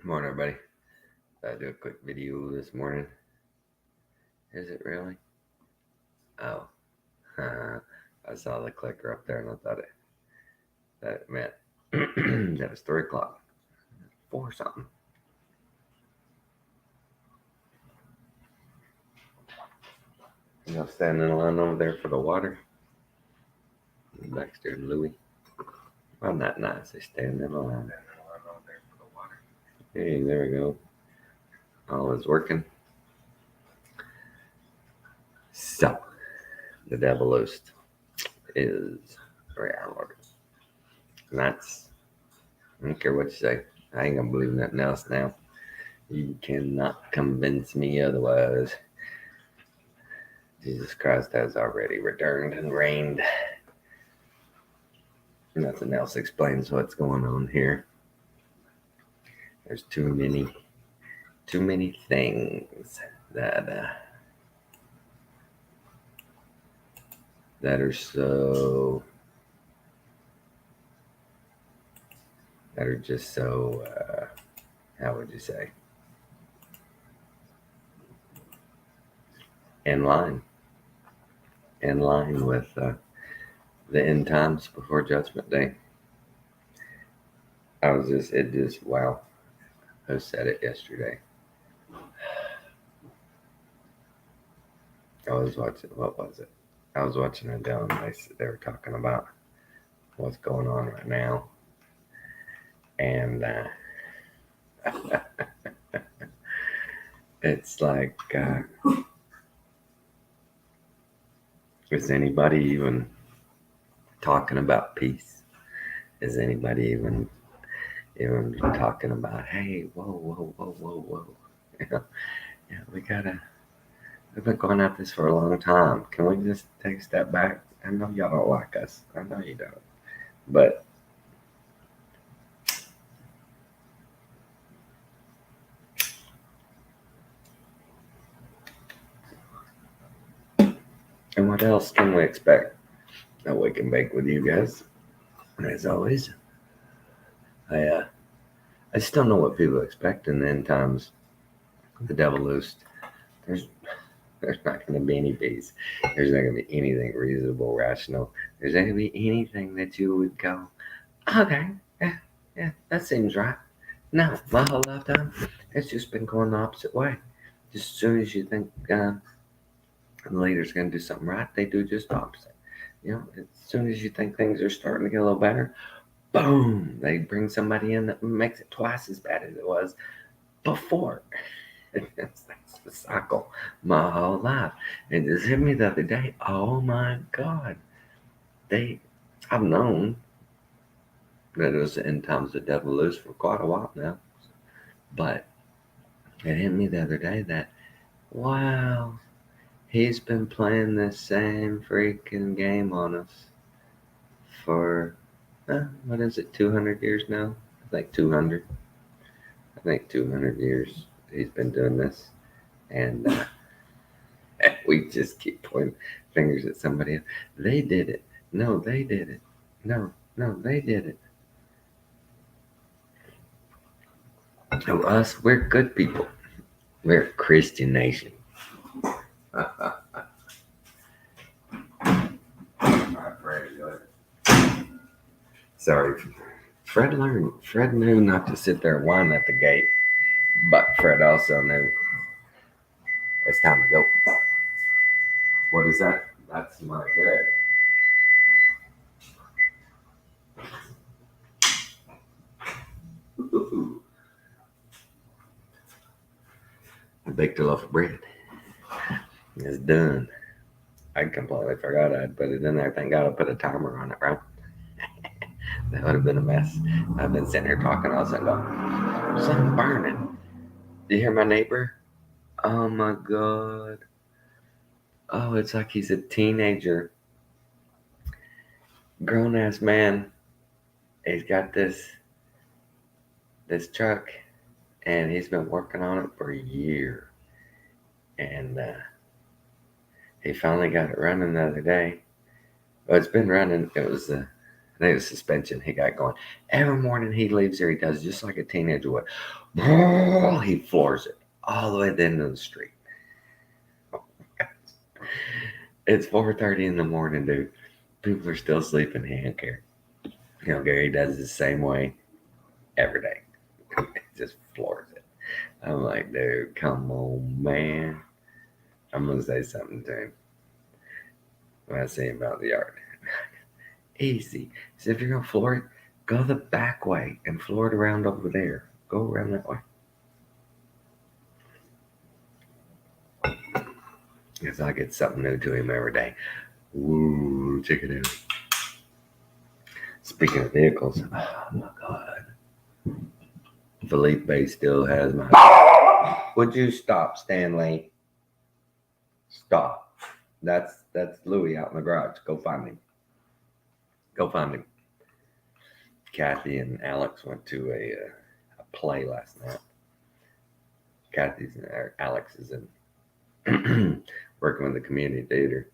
Morning, everybody. I do a quick video this morning. Is it really? Oh, I saw the clicker up there and I thought that meant that was 3 o'clock, 4 something. Y'all standing in line over there for the water. Baxter and Louie. Well, not nice. They stand in line. Hey, there we go. All is working. So, the devil loosed is reality. And that's, I don't care what you say. I ain't gonna believe nothing else now. You cannot convince me otherwise. Jesus Christ has already returned and reigned. Nothing else explains what's going on here. There's too many things that are just so how would you say, in line with the end times before Judgment Day. Wow. Who said it yesterday? What was it? I was watching a deal and they were talking about what's going on right now. And it's like, is anybody even talking about peace? Is anybody even talking about, hey, whoa. Yeah, we've been going at this for a long time. Can we just take a step back? I know y'all don't like us. I know you don't. But and what else can we expect? I wake and bake with you guys. As always. I just don't know what people expect in the end times. The devil loosed. There's not going to be any peace. There's not going to be anything reasonable, rational. There's not going to be anything that you would go, okay, yeah, that seems right. No, my whole lifetime, it's just been going the opposite way. Just as soon as you think the leader's going to do something right, they do just the opposite. As soon as you think things are starting to get a little better, boom, they bring somebody in that makes it twice as bad as it was before. That's the cycle my whole life. And it just hit me the other day. Oh my God. I've known that it was the end times the devil loose for quite a while now. But it hit me the other day that, wow, he's been playing this same freaking game on us for, what is it, 200 years now? I think 200 years he's been doing this. And we just keep pointing fingers at somebody else. They did it. No, they did it. No, they did it. Oh, us, we're good people. We're a Christian nation. Sorry. Fred knew not to sit there and whine at the gate, but Fred also knew it's time to go. What is that? That's my bread. Ooh. I baked a loaf of bread. It's done. I completely forgot I'd put it in there. Thank God I put a timer on it, right? That would have been a mess. I've been sitting here talking all of a sudden going, something burning. Do you hear my neighbor? Oh my God. Oh, it's like he's a teenager. Grown ass man. He's got this truck and he's been working on it for a year. And he finally got it running the other day. Well, it's been running. It was I think it was suspension he got going. Every morning he leaves there, he does just like a teenager would. He floors it all the way to the end of the street. It's 4:30 in the morning, dude. People are still sleeping. He don't care. Gary does the same way every day. Just floors it. I'm like, dude, come on, man. I'm gonna say something to him when I see him out in the yard. Easy. So if you're gonna floor it, go the back way and floor it around over there. Go around that way. Because I get something new to him every day. Woo, check it out. Speaking of vehicles, oh my God. Felipe still has my. Would you stop, Stanley? Stop. That's Louis out in the garage. Go find him. Go find him. Kathy and Alex went to a play last night. Alex is in working with the community theater.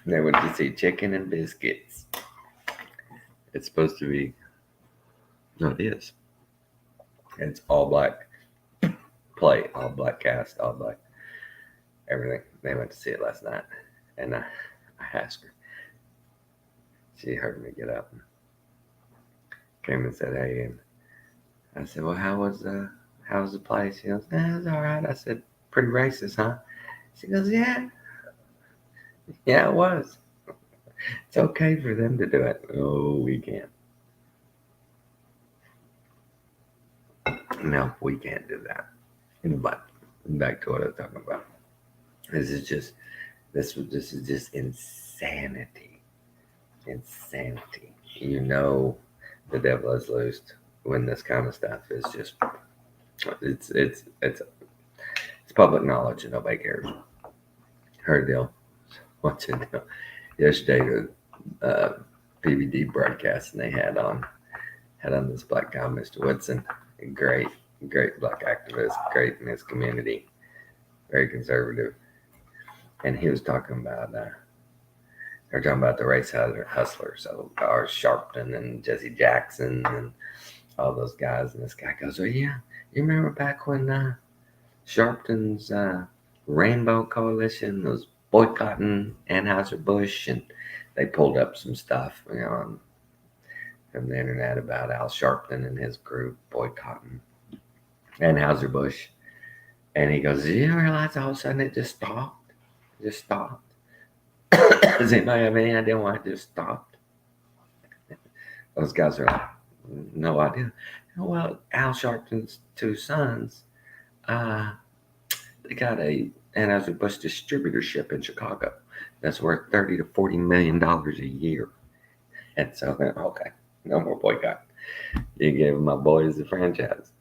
They went to see Chicken and Biscuits. It's supposed to be. No, it is. It's all black play, all black cast, all black everything. They went to see it last night, and I asked her. She heard me get up, and came and said, "Hey," and I said, "Well, how was the play?" She goes, "It was all right." I said, "Pretty racist, huh?" She goes, "Yeah, it was. It's okay for them to do it. Oh, we can't. No, we can't do that." But back to what I was talking about. This is just insanity. Insanity. The devil is loosed when this kind of stuff is just it's public knowledge and nobody cares. Heard deal. Watching yesterday the PBD broadcast, and they had on this black guy, Mr. Woodson, a great black activist, great in his community, very conservative, and he was talking about they're talking about the race hustlers, so Sharpton and Jesse Jackson and all those guys, and this guy goes, "Well, yeah, you remember back when Sharpton's Rainbow Coalition was boycotting Anheuser-Busch, and they pulled up some stuff, on the internet about Al Sharpton and his group boycotting Anheuser-Busch." And he goes, "Did you realize all of a sudden it just stopped? It just stopped." Does anybody have any idea why it just stopped? Those guys are like, no idea. Well, Al Sharpton's two sons, they got a Anheuser-Busch distributorship in Chicago that's worth $30 to $40 million a year. And so, okay, no more boycott. You gave my boys the franchise.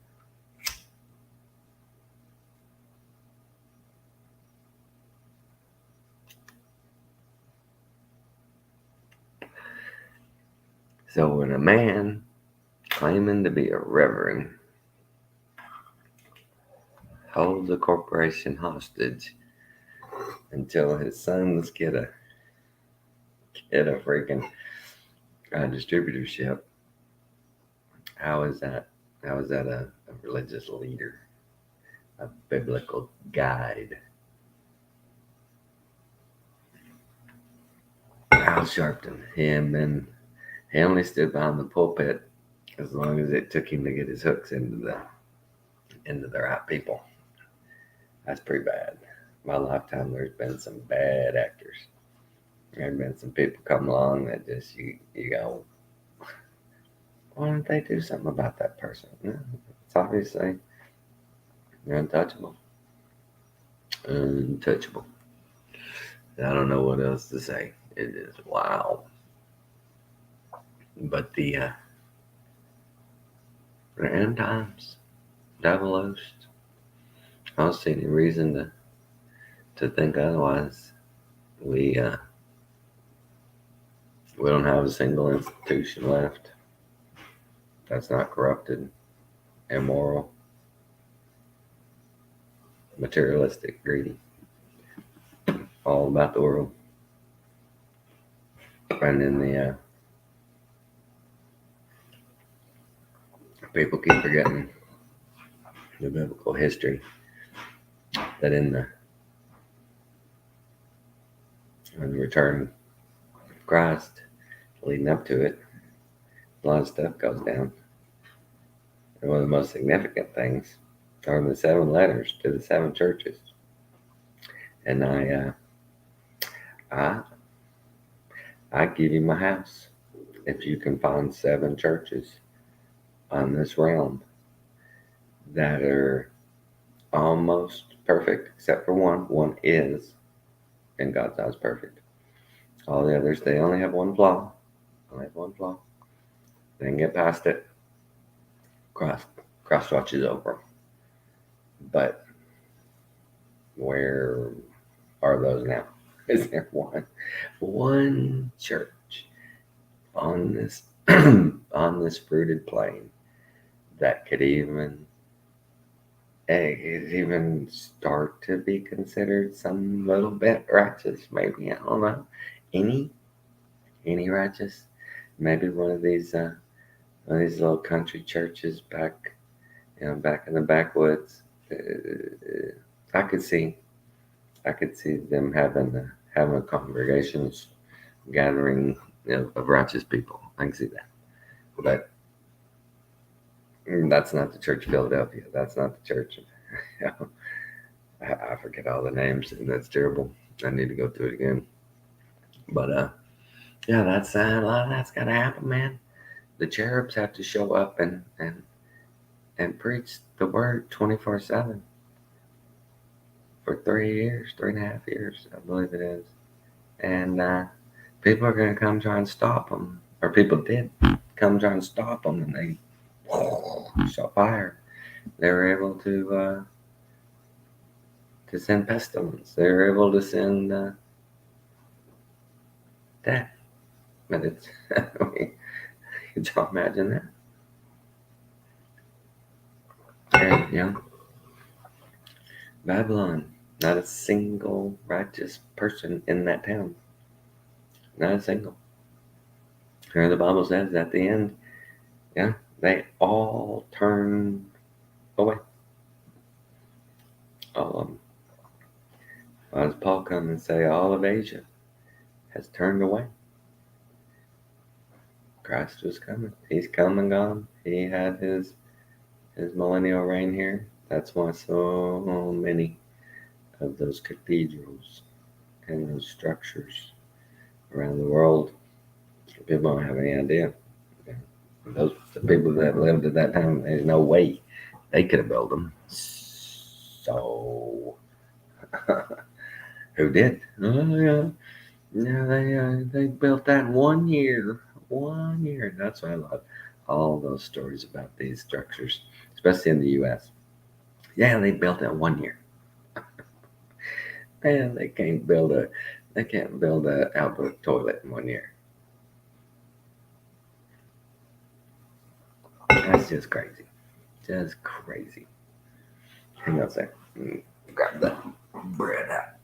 So when a man claiming to be a reverend holds a corporation hostage until his sons get a freaking distributorship, how is that a religious leader, a biblical guide? Al Sharpton, he only stood behind the pulpit as long as it took him to get his hooks into the right people. That's pretty bad. My lifetime, there's been some bad actors. There's been some people come along that just you go, why don't they do something about that person? No, it's obviously untouchable. Untouchable. I don't know what else to say. It is wow. But the end times, double host. I don't see any reason to think otherwise. We don't have a single institution left that's not corrupted, immoral. materialistic, greedy, all about the world. And then the people keep forgetting the biblical history that in the return of Christ, leading up to it, a lot of stuff goes down. And one of the most significant things are the 7 letters to the 7 churches. And I give you my house if you can find 7 churches on this realm that are almost perfect, except for one. One is, in God's eyes, perfect. All the others, they only have one flaw. They can get past it. Cross watches over them. But where are those now? Is there one church on this on this fruited plain that could even start to be considered some little bit righteous? Maybe, I don't know. Any righteous? Maybe one of these little country churches back in the backwoods. I could see them having congregations gathering of righteous people. I can see that, but that's not the Church of Philadelphia. That's not the church. I forget all the names, and that's terrible. I need to go through it again. But yeah, that's a lot of that's got to happen, man. The cherubs have to show up and preach the word 24/7 for 3.5 years, I believe it is. And people are going to come try and stop them, or people did come try and stop them, and they shot fire. They were able to send pestilence. They were able to send death. But it's, I mean, could you imagine that? And, Babylon, not a single righteous person in that town. Not a single. Here the Bible says at the end, they all turned away. All of them. Why does Paul come and say all of Asia has turned away? Christ was coming. He's come and gone. He had his millennial reign here. That's why so many of those cathedrals and those structures around the world, people don't have any idea. The people that lived at that time, there's no way they could have built them. So who did? They built that in 1 year. 1 year. That's why I love all those stories about these structures, especially in the U.S. Yeah, they built it in 1 year. Man, they can't build a outdoor toilet in 1 year. That's just crazy. Just crazy. Hang on a sec. Grab that bread out.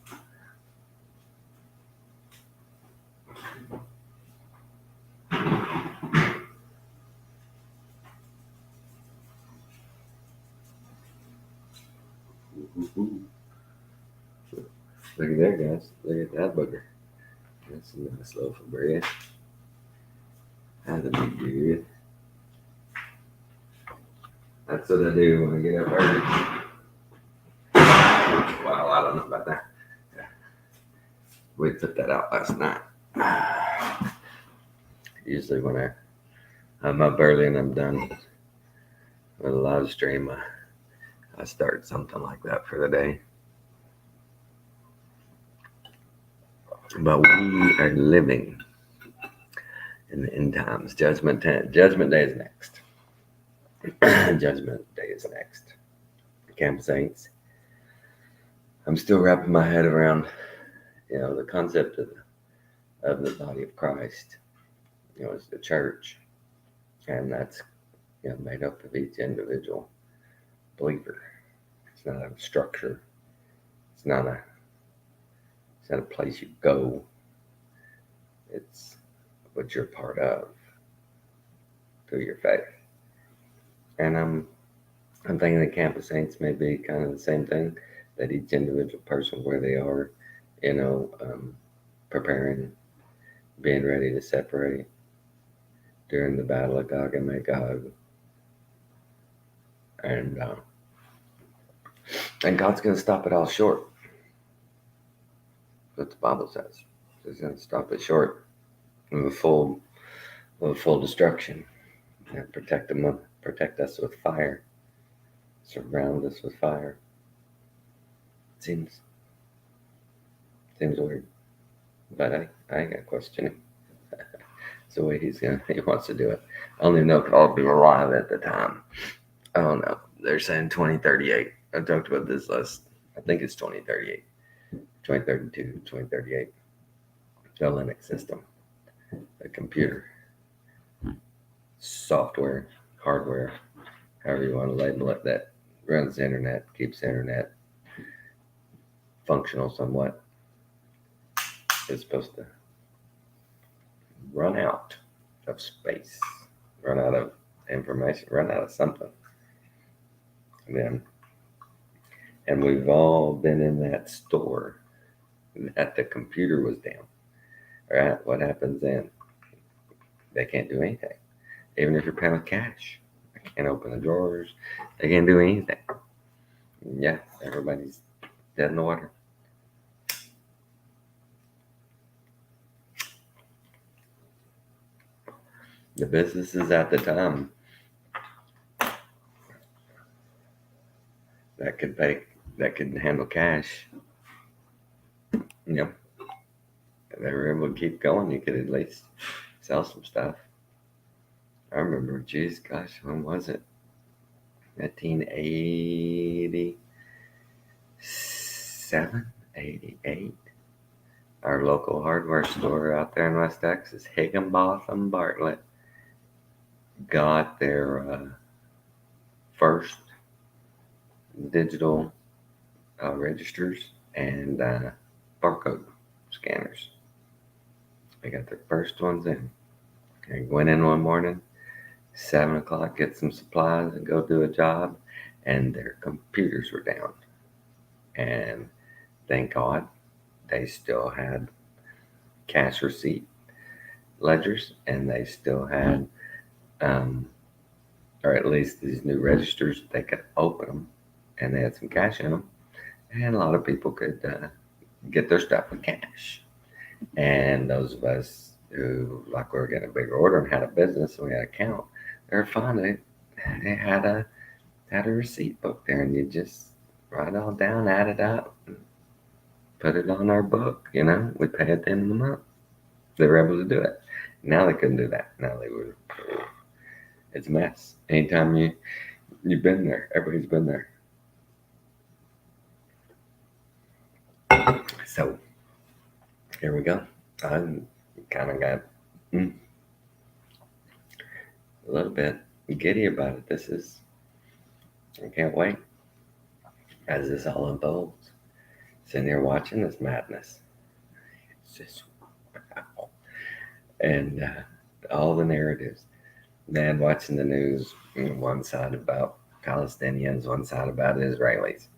Look at that, guys. Look at that bugger. That's a nice loaf of bread. That'll be good. That's what I do when I get up early. Well, I don't know about that. We put that out last night. Usually when I'm up early and I'm done with a live stream, I start something like that for the day. But we are living in the end times. Judgment Day is next. Judgment Day is next. Camp Saints. I'm still wrapping my head around, the concept of the body of Christ. It's the church, and that's made up of each individual believer. It's not a structure. It's not a place you go. It's what you're part of through your faith. And I'm thinking the Camp of Saints may be kind of the same thing, that each individual person where they are, preparing, being ready to separate during the battle of Gog and Magog. And God's going to stop it all short. That's what the Bible says. He's going to stop it short of a full destruction. And protect us with fire. Surround us with fire. Seems weird, but I ain't gonna question him. It's the way he wants to do it. I don't even know if I'll be alive at the time. I don't know. They're saying 2038. I talked about this last. I think it's 2038, 2032, 2038. The Linux system, the computer, software, hardware, however you want to label it, that runs the internet, keeps the internet functional somewhat, is supposed to run out of space, run out of information, run out of something. And we've all been in that store that the computer was down. Right? What happens then? They can't do anything. Even if you're paying with cash, they can't open the drawers. They can't do anything. Yeah, everybody's dead in the water. The businesses at the time that could handle cash, they were able to keep going. You could at least sell some stuff. I remember, when was it? 1987, 88. Our local hardware store out there in West Texas, Higginbotham Bartlett, got their first digital registers and barcode scanners. They got their first ones in. I went in one morning, 7 o'clock, get some supplies and go do a job, and their computers were down. And thank God they still had cash receipt ledgers, and they still had or at least these new registers, they could open them, and they had some cash in them, and a lot of people could get their stuff with cash. And those of us who, like, we were getting a bigger order and had a business and we had an account, they were fine. They had a receipt book there, and you just write it all down, add it up, and put it on our book. We pay at the end of the month. They were able to do it. Now they couldn't do that. Now they would. It's a mess. Anytime you've been there, everybody's been there. So here we go. I kind of got a little bit giddy about it. I can't wait as this all unfolds. Sitting here watching this madness. It's just wow. And all the narratives. Man, watching the news, one side about Palestinians, one side about Israelis.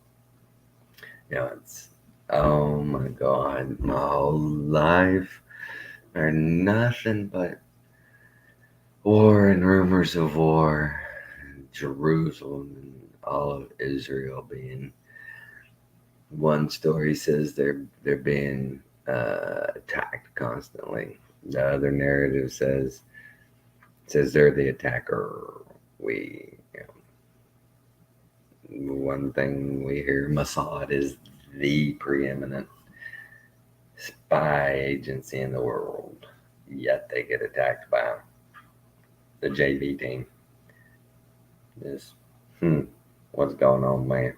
It's, oh my God, my whole life are nothing but war and rumors of war. Jerusalem and all of Israel being. One story says they're being attacked constantly. The other narrative says they're the attacker. One thing we hear, Mossad is the preeminent spy agency in the world, yet they get attacked by the JV team. What's going on, man?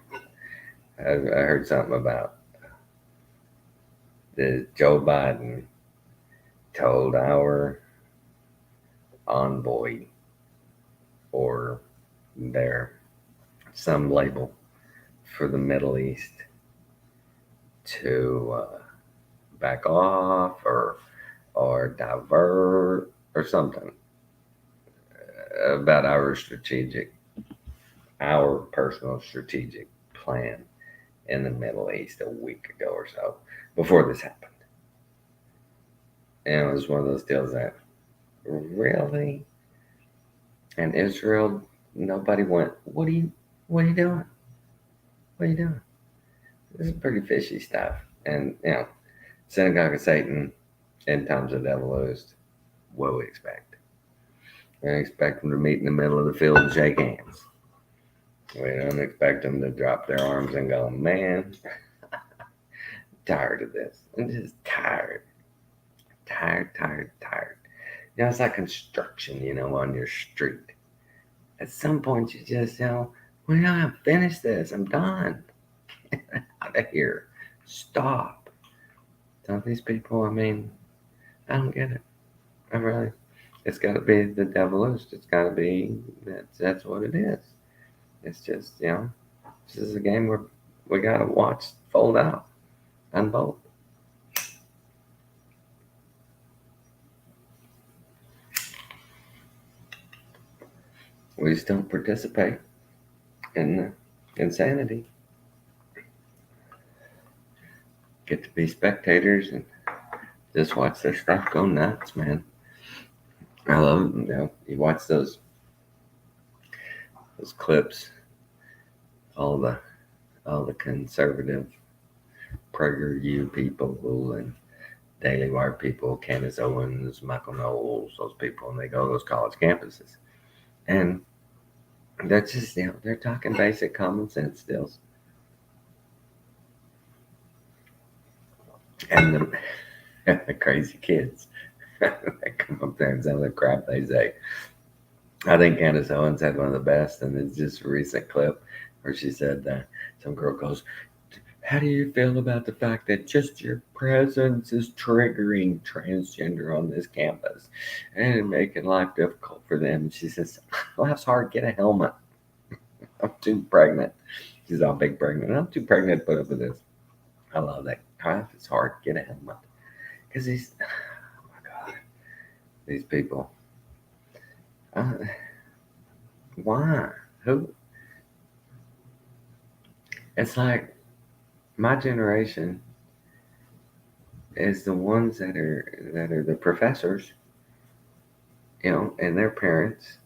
I heard something about the Joe Biden told our envoy, or some label for the Middle East, to back off or divert or something about our personal strategic plan in the Middle East a week ago or so before this happened. And it was one of those deals that really, and Israel, nobody went, what are you doing? What are you doing? This is pretty fishy stuff. And, synagogue of Satan, end times of devil loosed. What do we expect? We expect them to meet in the middle of the field and shake hands. We don't expect them to drop their arms and go, man, tired of this. I'm just tired. Tired. It's like construction, on your street. At some point, you just, when I finish this, I'm done. Get out of here. Stop. Don't these people, I don't get it. I really, it's got to be the devil loosed. It's got to be, that's what it is. It's just, this is a game where we got to watch fold out, unfold. We just don't participate in the insanity. Get to be spectators and just watch their stuff go nuts, man. I love it. You watch those clips, all the conservative PragerU people and Daily Wire people, Candace Owens, Michael Knowles, those people, and they go to those college campuses. And they're just, they're talking basic common sense deals. And the crazy kids, they come up there and some of the crap they say. I think Candace Owens had one of the best, and it's just a recent clip where she said, some girl goes, how do you feel about the fact that just your presence is triggering transgender on this campus and making life difficult for them? And she says, life's hard, get a helmet. I'm too pregnant. She's all big pregnant. I'm too pregnant to put up with this. I love that. Life is hard, get a helmet. Because oh my God, these people. Why? Who? It's like my generation is the ones that are the professors, and their parents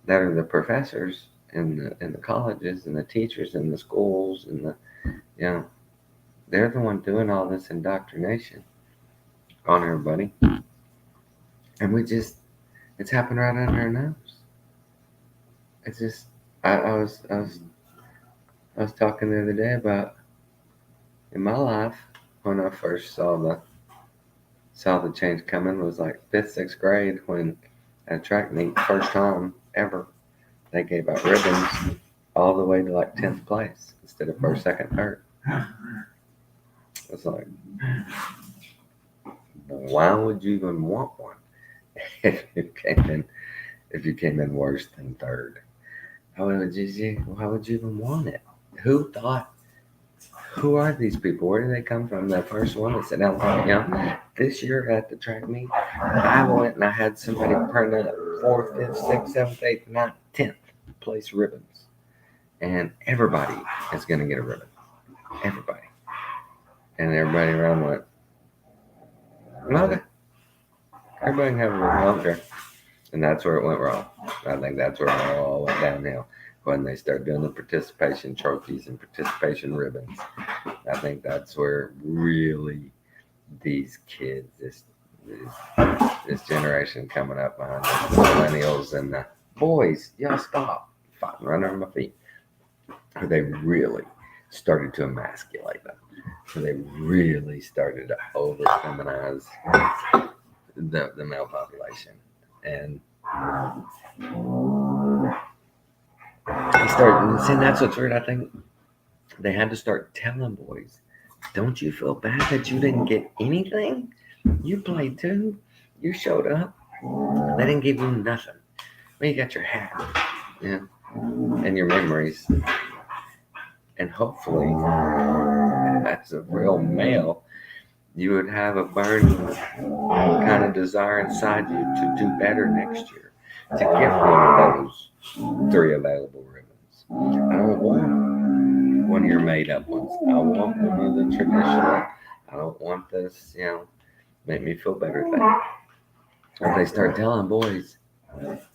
that are the professors in the colleges and the teachers in the schools and they're the one doing all this indoctrination on everybody, and it's happened right under our nose. It's just I was talking the other day about in my life when I first saw the change coming was like 5th, 6th grade when at track meet, first time ever, they gave out ribbons all the way to like 10th place instead of 1st, 2nd, 3rd. It's like, why would you even want one if you came in worse than 3rd? Why would you even want it? Who thought? Who are these people? Where do they come from? That first one that said, this year at the track meet, I went and I had somebody print up 4th, 5th, 6th, 7th, 8th, 9th, 10th place ribbons. And everybody is going to get a ribbon. Everybody. And everybody around went, okay. Everybody can have a ribbon. Okay. And that's where it went wrong. I think that's where it all went downhill. When they start doing the participation trophies and participation ribbons. I think that's where really these kids, this generation coming up behind the millennials and the boys, y'all stop fighting right under my feet. They really started to emasculate them. So they really started to over-feminize the male population. And he started saying that's what's weird. I think they had to start telling boys, don't you feel bad that you didn't get anything? You played too. You showed up. They didn't give you nothing. Well, you got your hat, and your memories. And hopefully as a real male, you would have a burning kind of desire inside you to do better next year, to get one of those 3 available ribbons. I don't want one of your made up ones. I want one of the traditional. I don't want this, make me feel better thing. If they start telling boys,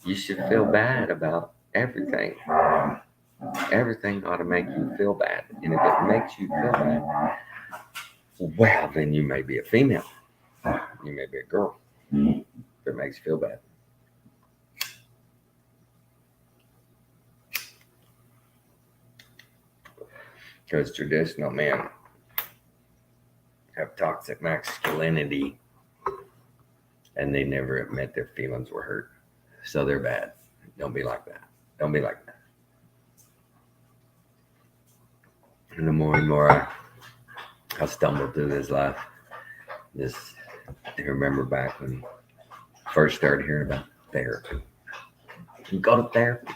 you should feel bad about everything. Everything ought to make you feel bad. And if it makes you feel bad, well, then you may be a female. You may be a girl. If it makes you feel bad. Because traditional men have toxic masculinity and they never admit their feelings were hurt. So they're bad. Don't be like that. Don't be like that. And the more and more I stumble through this life, I remember back when I first started hearing about therapy. You can go to therapy.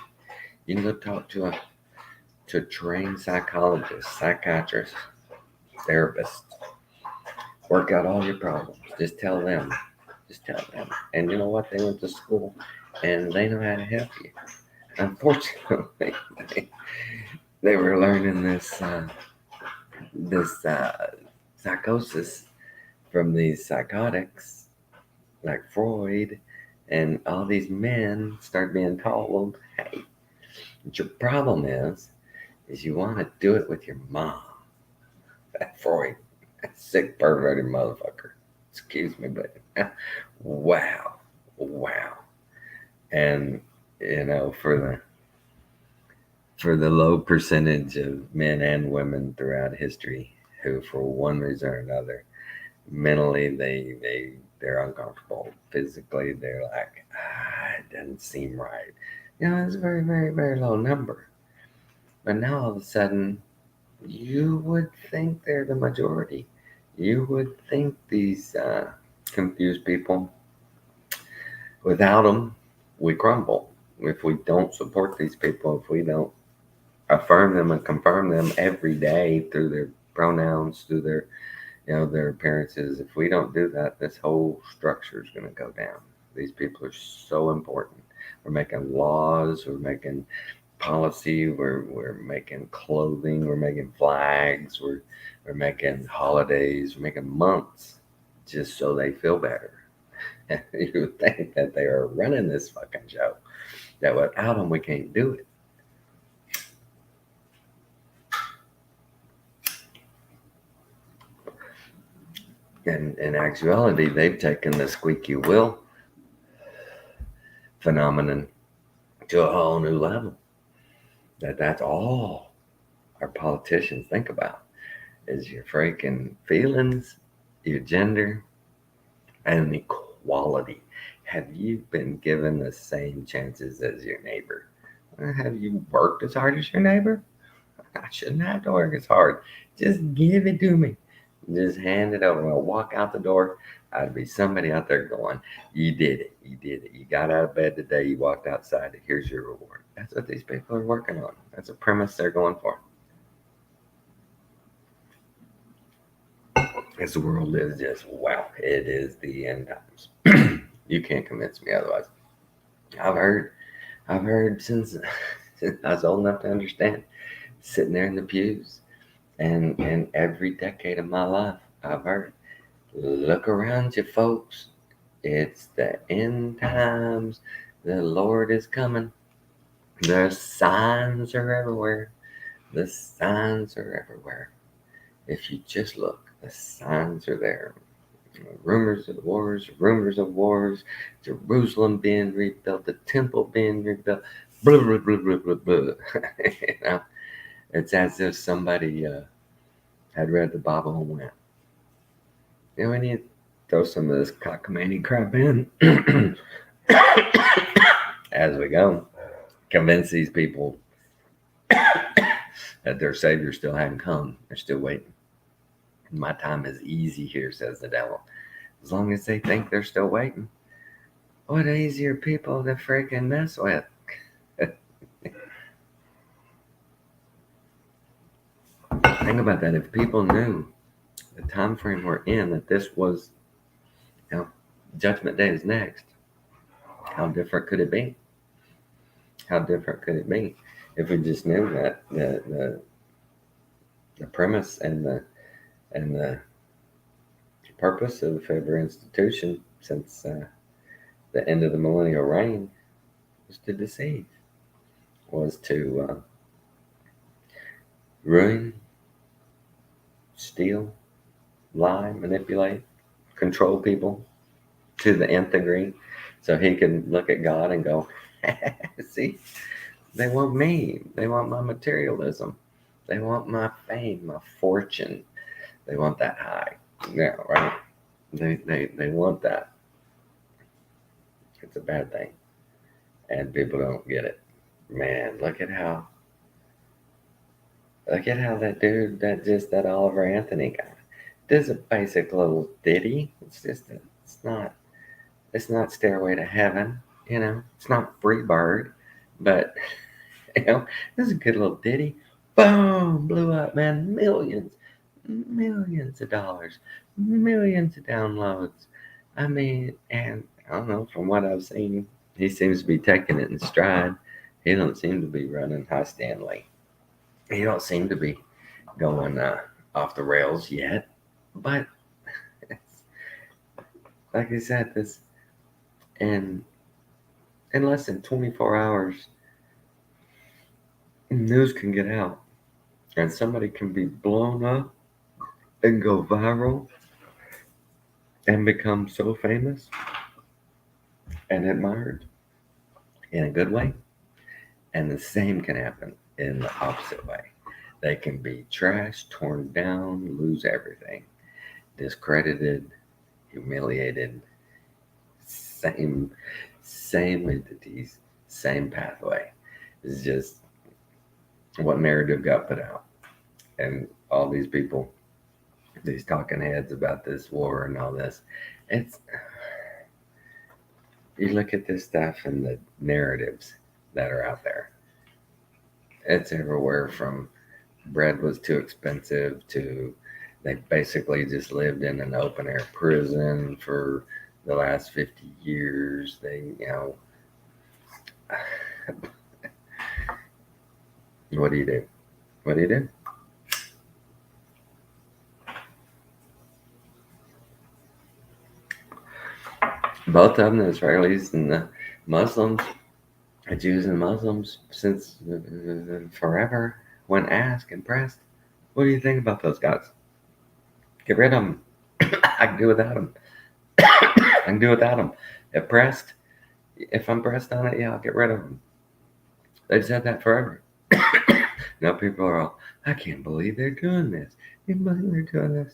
You can go talk to a trained psychologist, psychiatrist, therapist. Work out all your problems. Just tell them. And you know what? They went to school and they know how to help you. Unfortunately, they were learning this psychosis from these psychotics like Freud, and all these men start being told, hey, what your problem is you want to do it with your mom. That Freud, that sick perverted motherfucker. Excuse me, but wow. And for the low percentage of men and women throughout history who, for one reason or another, mentally they're uncomfortable. Physically, they're like, it doesn't seem right. It's a very, very, very low number. But now all of a sudden, you would think they're the majority. You would think these confused people, without them, we crumble. If we don't support these people, if we don't affirm them and confirm them every day through their pronouns, through their appearances, if we don't do that, this whole structure is going to go down. These people are so important. We're making laws, we're making policy, we're making clothing, we're making flags, we're making holidays, we're making months just so they feel better. You would think that they are running this fucking show, that without them we can't do it. And in actuality, they've taken the squeaky wheel phenomenon to a whole new level. That's all our politicians think about is your freaking feelings, your gender, and equality. Have you been given the same chances as your neighbor? Have you worked as hard as your neighbor? I shouldn't have to work as hard. Just give it to me. Just hand it over. When I walk out the door, I'd be somebody out there going, you did it. You got out of bed today. You walked outside. Here's your reward. That's what these people are working on. That's a premise they're going for. As the world is just, wow, it is the end times. You can't convince me otherwise. I've heard since I was old enough to understand, sitting there in the pews, and every decade of my life, I've heard, look around you, folks. It's the end times. The Lord is coming. The signs are everywhere. The signs are everywhere. If you just look, the signs are there. Rumors of wars, Jerusalem being rebuilt, the temple being rebuilt, blah, blah, blah, blah, blah, blah. It's as if somebody had read the Bible and went, we need to throw some of this cockamamie crap in as we go. Convince these people that their Savior still hadn't come. They're still waiting. My time is easy here, says the devil. As long as they think they're still waiting. What easier people to freaking mess with? Think about that. If people knew the time frame we're in, that this was, Judgment Day is next, how different could it be? How different could it be if we just knew that the premise and the purpose of every institution since the end of the millennial reign was to deceive, was to ruin, steal, lie, manipulate, control people to the nth degree, so he can look at God and go, see, they want me. They want my materialism. They want my fame, my fortune. They want that high. Yeah, right. They want that. It's a bad thing, and people don't get it. Man, look at how that Oliver Anthony guy does a basic little ditty. It's not Stairway to Heaven. It's not Free Bird, but this is a good little ditty. Boom, blew up, man. Millions of dollars, millions of downloads. I mean, and I don't know, from what I've seen, he seems to be taking it in stride. He don't seem to be running high Stanley. He don't seem to be going off the rails yet. But like I said, this in less than 24 hours, news can get out, and somebody can be blown up and go viral and become so famous and admired in a good way. And the same can happen in the opposite way. They can be trashed, torn down, lose everything, discredited, humiliated. Same entities, same pathway. It's just what narrative got put out. And all these people, these talking heads about this war and all this, it's you look at this stuff and the narratives that are out there. It's everywhere from bread was too expensive to they basically just lived in an open air prison for the last 50 years. What do you do? What do you do? Both of them, the Israelis and the Muslims, the Jews and Muslims, since forever, when asked and pressed, what do you think about those guys? Get rid of them. I can do without them. I can do without them. If I'm pressed on it, yeah, I'll get rid of them. They've said that forever. Now people are all, I can't believe they're doing this. I can't believe they're doing this.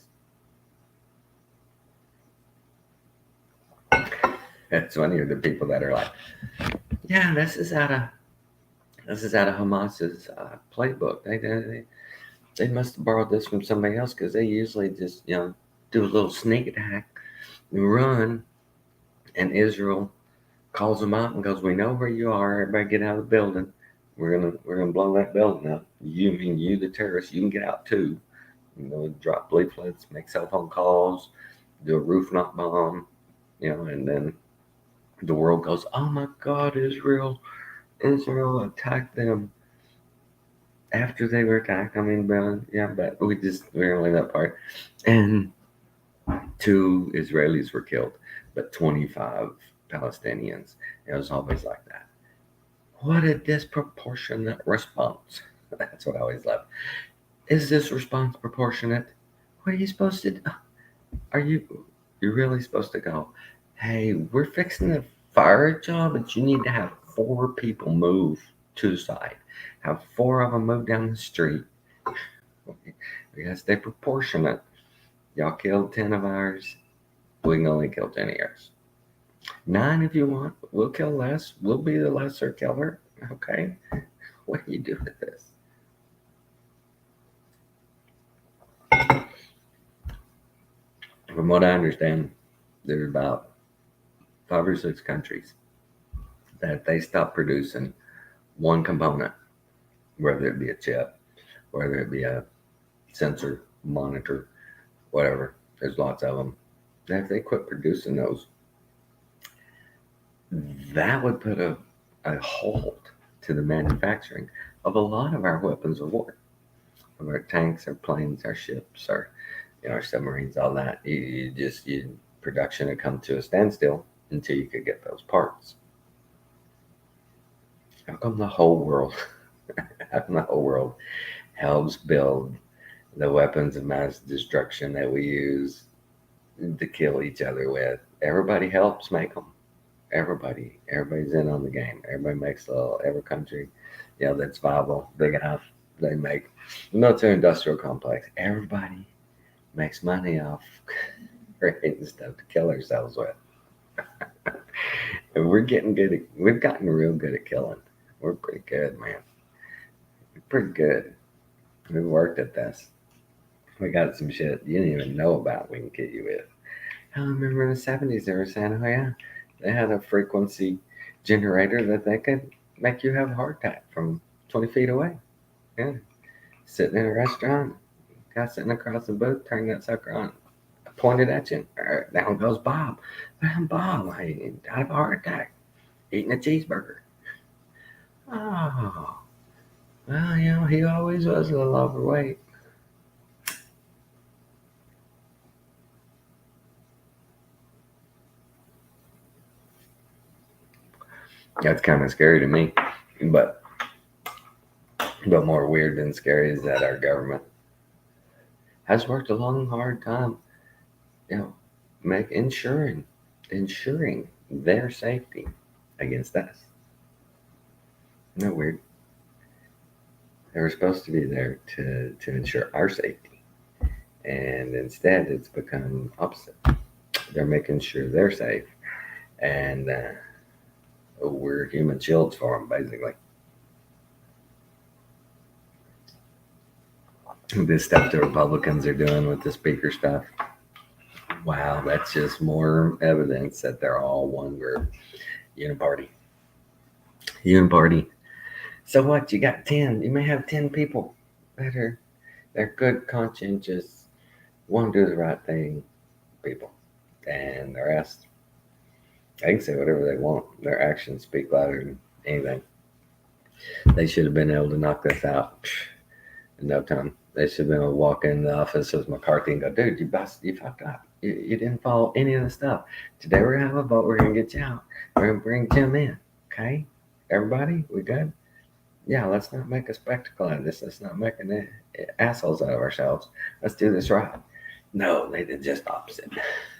It's funny the people that are like, yeah, this is out of Hamas's playbook. They must have borrowed this from somebody else because they usually just do a little sneak attack and run, and Israel calls them out and goes, "We know where you are. Everybody, get out of the building. We're gonna blow that building up. You the terrorists, you can get out too. Drop leaflets, make cell phone calls, do a roof knock bomb, and then." The world goes, oh my God, Israel attacked them after they were attacked. I mean, but we don't leave that part. And 2 Israelis were killed, but 25 Palestinians. It was always like that. What a disproportionate response. That's what I always love. Is this response proportionate? What are you supposed to do? You're really supposed to go, hey, we're fixing to fire a job, but you need to have 4 people move to the side. Have 4 of them move down the street. We gotta stay proportionate. Y'all killed 10 of ours. We can only kill 10 of yours. 9 if you want. We'll kill less. We'll be the lesser killer. Okay? What do you do with this? From what I understand, there's about 5 or 6 countries that they stop producing one component, whether it be a chip, whether it be a sensor, monitor, whatever. There's lots of them. If they quit producing those, that would put a halt to the manufacturing of a lot of our weapons of war, of our tanks, our planes, our ships, our submarines, all that. Production would come to a standstill until you could get those parts. How come the whole world, helps build the weapons of mass destruction that we use to kill each other with? Everybody helps make them. Everybody's in on the game. Everybody makes every country, that's viable, big enough. They make the military-industrial complex. Everybody makes money off creating stuff to kill ourselves with. And we've gotten real good at killing. We're pretty good, man. We're pretty good. We've worked at this. We got some shit you didn't even know about we can kill you with. I remember in the 70s they were saying, oh yeah, they had a frequency generator that they could make you have a heart attack from 20 feet away. Yeah. Sitting in a restaurant, guy sitting across the booth, turning that sucker on, pointed at you. Down goes Bob. Man, Bob, I died of a heart attack eating a cheeseburger. Oh, well, he always was a little overweight. That's kind of scary to me, but more weird than scary is that our government has worked a long, hard time, ensuring their safety against us. Isn't that weird? They were supposed to be there to ensure our safety, and instead it's become opposite. They're making sure they're safe, and we're human shields for them, basically. This stuff the Republicans are doing with the speaker stuff, wow, that's just more evidence that they're all one group. Uniparty. So what? You got 10. You may have 10 people that they're good, conscientious, want to do the right thing people, and the rest, they can say whatever they want. Their actions speak louder than anything. They should have been able to knock this out in no time. They should have been able to walk in the office with McCarthy and go, dude, you fucked up. You didn't follow any of the stuff. Today we're going to have a vote. We're going to get you out. We're going to bring Jim in. Okay? Everybody, we good? Yeah, let's not make a spectacle out of this. Let's not make assholes out of ourselves. Let's do this right. No, they did just opposite.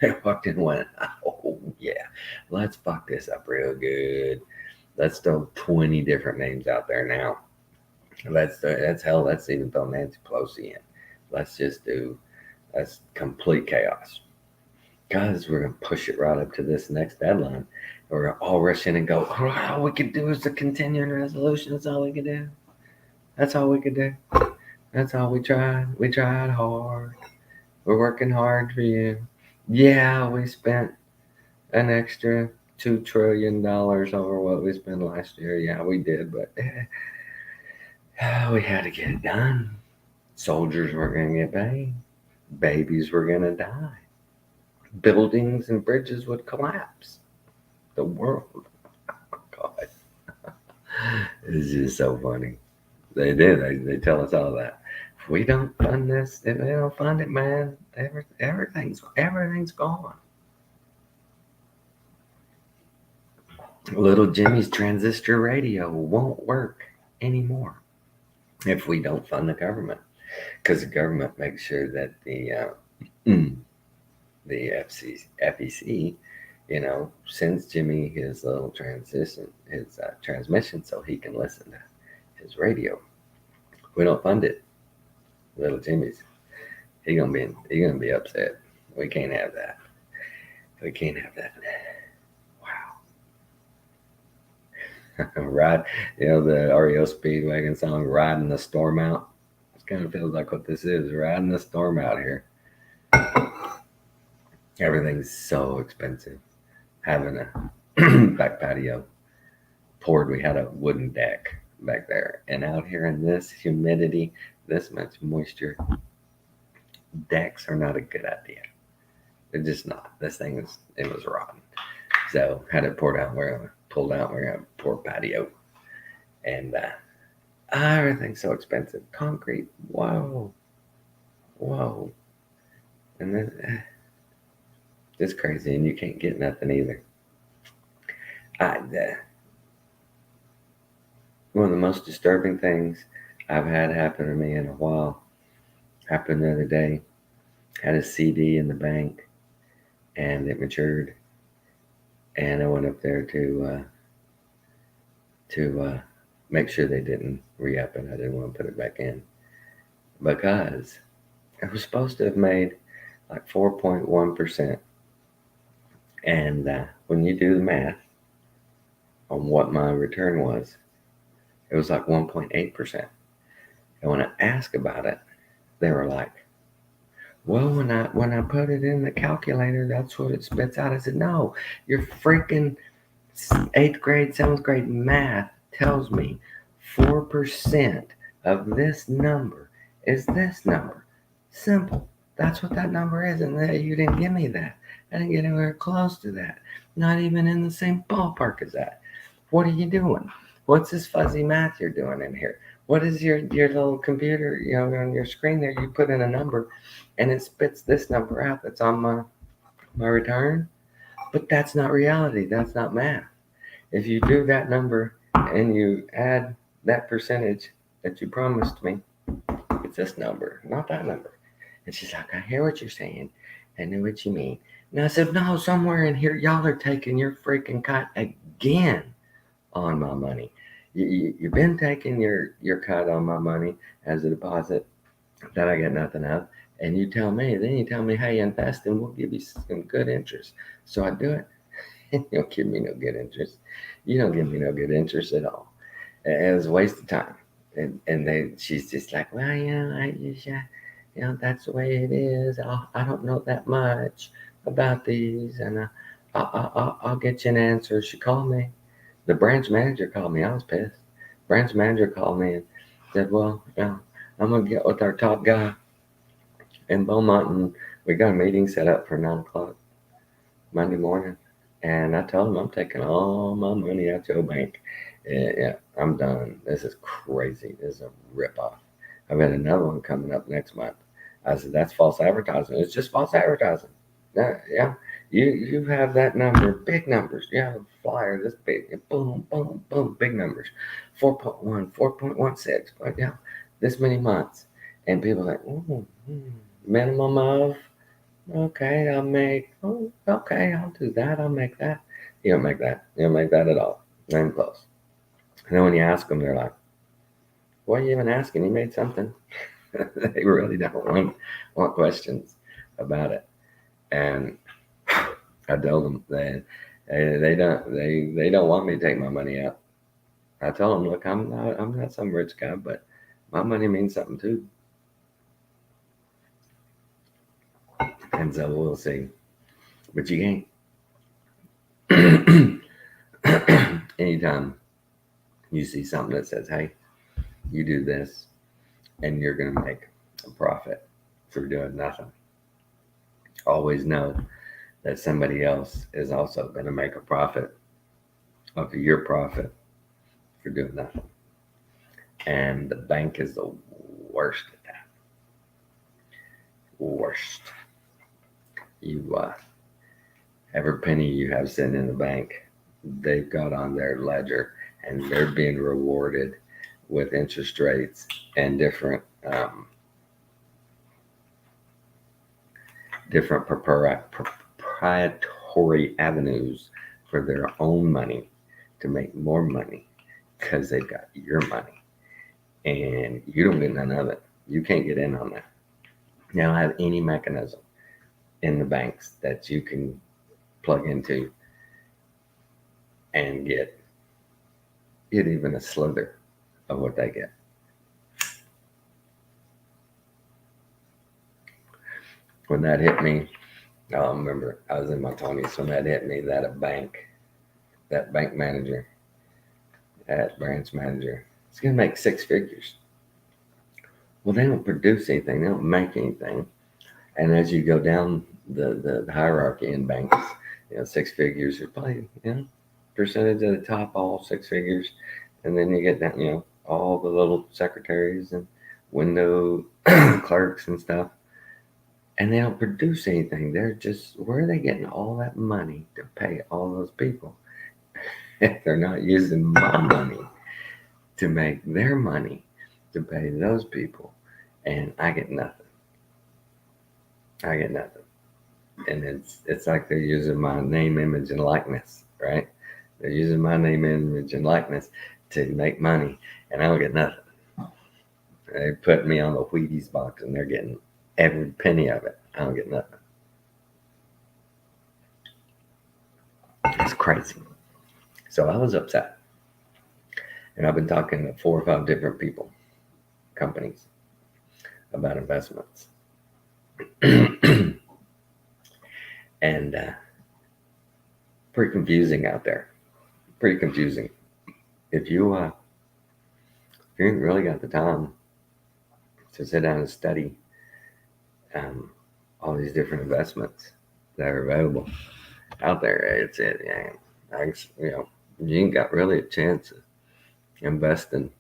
They walked in and went, oh, yeah, let's fuck this up real good. Let's throw 20 different names out there now. Let's even throw Nancy Pelosi in. That's complete chaos. Guys, we're going to push it right up to this next deadline. We're going to all rush in and go, all we could do is a continuing resolution. That's all we could do. That's all we could do. That's all we tried. We tried hard. We're working hard for you. Yeah, we spent an extra $2 trillion over what we spent last year. Yeah, we did, but we had to get it done. Soldiers were going to get paid. Babies were going to die. Buildings and bridges would collapse. The world. Oh, God. It's just so funny. They did. They tell us all that. If we don't fund this, if they don't fund it, man, everything's gone. Little Jimmy's transistor radio won't work anymore if we don't fund the government, because the government makes sure that the FEC, sends Jimmy his little transmission so he can listen to his radio. If we don't fund it, little Jimmy's, he's gonna be upset. We can't have that. Wow. Right, the REO Speedwagon song, "Riding the Storm Out." It kind of feels like what this is, riding the storm out here. Everything's so expensive. Having a back patio poured, we had a wooden deck back there, and out here in this humidity, this much moisture, decks are not a good idea. They're just not. This thing it was rotten. So had it pulled out. We're gonna pulled out. We're gonna pour patio, and everything's so expensive. Concrete, whoa, whoa, and then it's crazy, and you can't get nothing either. One of the most disturbing things I've had happen to me in a while happened the other day. Had a CD in the bank, and it matured, and I went up there to make sure they didn't re-up it. I didn't want to put it back in because it was supposed to have made like 4.1%. And when you do the math on what my return was, it was like 1.8%. And when I asked about it, they were like, well, when I put it in the calculator, that's what it spits out. I said, no, your freaking 8th grade, 7th grade math tells me 4% of this number is this number. Simple. That's what that number is. And you didn't give me that. I didn't get anywhere close to that. Not even in the same ballpark as that. What are you doing? What's this fuzzy math you're doing in here? What is your little computer, on your screen there? You put in a number and it spits this number out that's on my return. But that's not reality. That's not math. If you do that number and you add that percentage that you promised me, it's this number, not that number. And she's like, I hear what you're saying. I know what you mean. And I said, no, somewhere in here, y'all are taking your freaking cut again on my money. You've been taking your cut on my money as a deposit that I get nothing of. And you tell me, hey, invest and we'll give you some good interest. So I do it. You don't give me no good interest. You don't give me no good interest at all. It was a waste of time. And she's just like, well, I just, that's the way it is. I don't know that much about these, and I'll get you an answer. She called me. The branch manager called me. I was pissed. Branch manager called me and said, well, I'm gonna get with our top guy in Beaumont, and we got a meeting set up for 9 o'clock Monday morning. And I told him I'm taking all my money out your bank. Yeah, I'm done. This is crazy. This is a ripoff. I've got another one coming up next month. I said, that's false advertising. It's just false advertising. Yeah. You have that number, big numbers. You have a flyer this big, boom, boom, boom, big numbers. 4.1, 4.16, but yeah, this many months. And people are like, minimum of, okay, I'll do that. I'll make that. You don't make that. You don't make that at all. Not even close. And then when you ask them, they're like, what are you even asking? You made something. They really don't want questions about it. And I told them that they don't want me to take my money out. I tell them, look, I'm not some rich guy, but my money means something too. And so we'll see. But you can't. Anytime you see something that says, hey, you do this and you're going to make a profit for doing nothing, always know that somebody else is also going to make a profit off of your profit for doing nothing. And the bank is the worst at that. Worst. You every penny you have sitting in the bank, they've got on their ledger, and they're being rewarded with interest rates and different proprietary avenues for their own money to make more money because they've got your money and you don't get none of it. You can't get in on that. They don't have any mechanism in the banks that you can plug into and get even a slither of what they get. When that hit me, I remember I was in my 20s when that hit me, that bank manager, that branch manager, it's going to make 6 figures. Well, they don't produce anything. They don't make anything. And as you go down the hierarchy in banks, six figures is probably, percentage at the top, all six figures. And then you get down, all the little secretaries and window clerks and stuff. And they don't produce anything. They're just, where are they getting all that money to pay all those people? If they're not using my money to make their money to pay those people, and I get nothing. I get nothing. And it's like they're using my name, image, and likeness, right? They're using my name, image, and likeness to make money, and I don't get nothing. They put me on the Wheaties box, and they're getting every penny of it. I don't get nothing. It's crazy. So I was upset, and I've been talking to 4 or 5 different people, companies, about investments, and pretty confusing out there. Pretty confusing. If you ain't really got the time to sit down and study all these different investments that are available out there, you ain't got really a chance of investing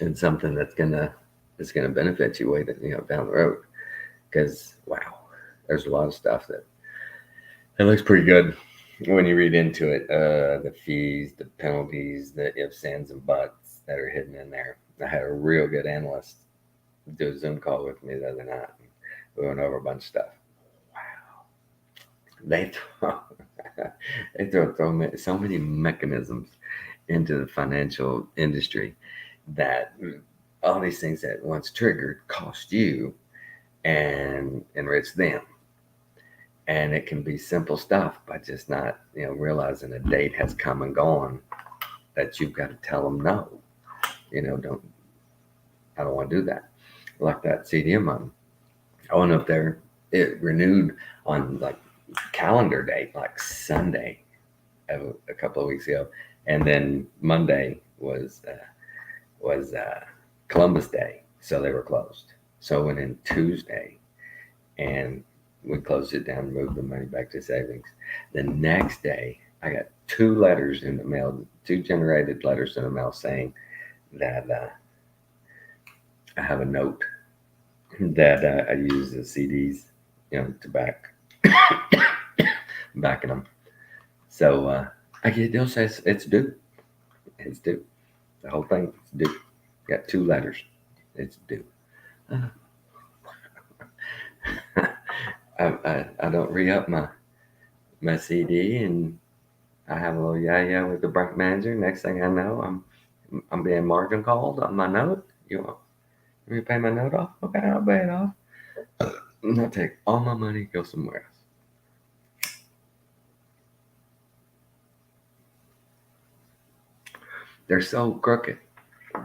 in something that's gonna benefit you way that down the road. Because wow, there's a lot of stuff that it looks pretty good when you read into it. The fees, the penalties, the ifs, ands, and buts that are hidden in there. I had a real good analyst do a Zoom call with me the other night. We went over a bunch of stuff. Wow, they throw so many mechanisms into the financial industry that all these things that once triggered cost you and enrich them. And it can be simple stuff by just not, realizing a date has come and gone that you've got to tell them no. I don't want to do that. Like that CDM money. I went up there. It renewed on like calendar date, like Sunday, a couple of weeks ago, and then Monday was Columbus Day, so they were closed. So I went in Tuesday, and we closed it down, moved the money back to savings. The next day, I got 2 letters in the mail, 2 generated letters in the mail saying that I have a note that I use the CDs, to backing them. So I get they'll say it's due. It's due. The whole thing is due. Got 2 letters. It's due. I don't re-up my CD, and I have a little yeah with the bank manager. Next thing I know, I'm being margin called on my note. You want me to pay my note off? Okay, I'll pay it off. And I'll take all my money, go somewhere else. They're so crooked.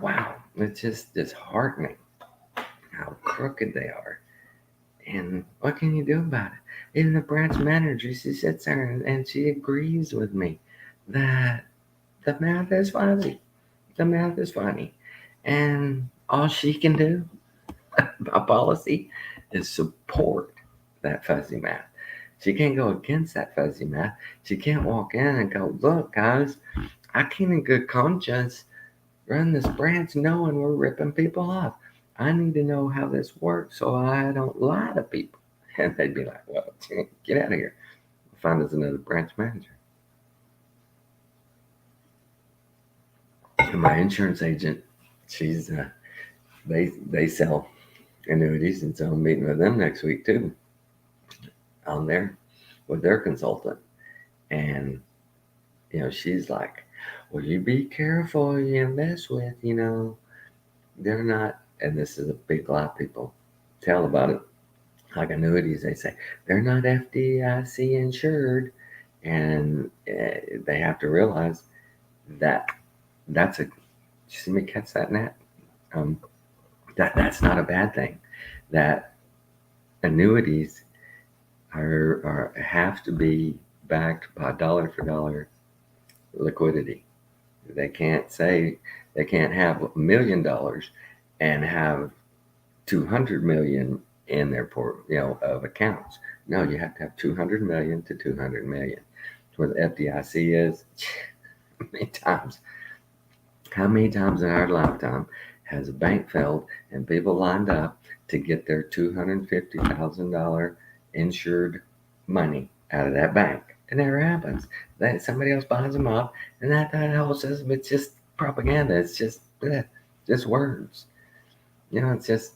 Wow, it's just disheartening how crooked they are. And what can you do about it? Even the branch manager, she sits there and she agrees with me that the math is fuzzy. The math is funny. And all she can do, a policy, is support that fuzzy math. She can't go against that fuzzy math. She can't walk in and go, look, guys, I can in good conscience run this branch knowing we're ripping people off. I need to know how this works so I don't lie to people. And they'd be like, well, get out of here. Find us another branch manager. And my insurance agent, she's they sell annuities, and so I'm meeting with them next week too, on there with their consultant. And she's like, well, you be careful who you invest with. They're not, and this is a big lie people tell about it, like annuities. They say they're not FDIC insured, and they have to realize that that's a. You see me catch that, Nat? That's not a bad thing. That annuities are have to be backed by dollar for dollar liquidity. They can't have $1 million and have 200 million in their of accounts. No, you have to have 200 million to 200 million. That's where the FDIC is. How many times in our lifetime has a bank failed and people lined up to get their $250,000 insured money out of that bank? It never happens. That somebody else buys them up, and that whole system, it's just propaganda. It's just words. It's just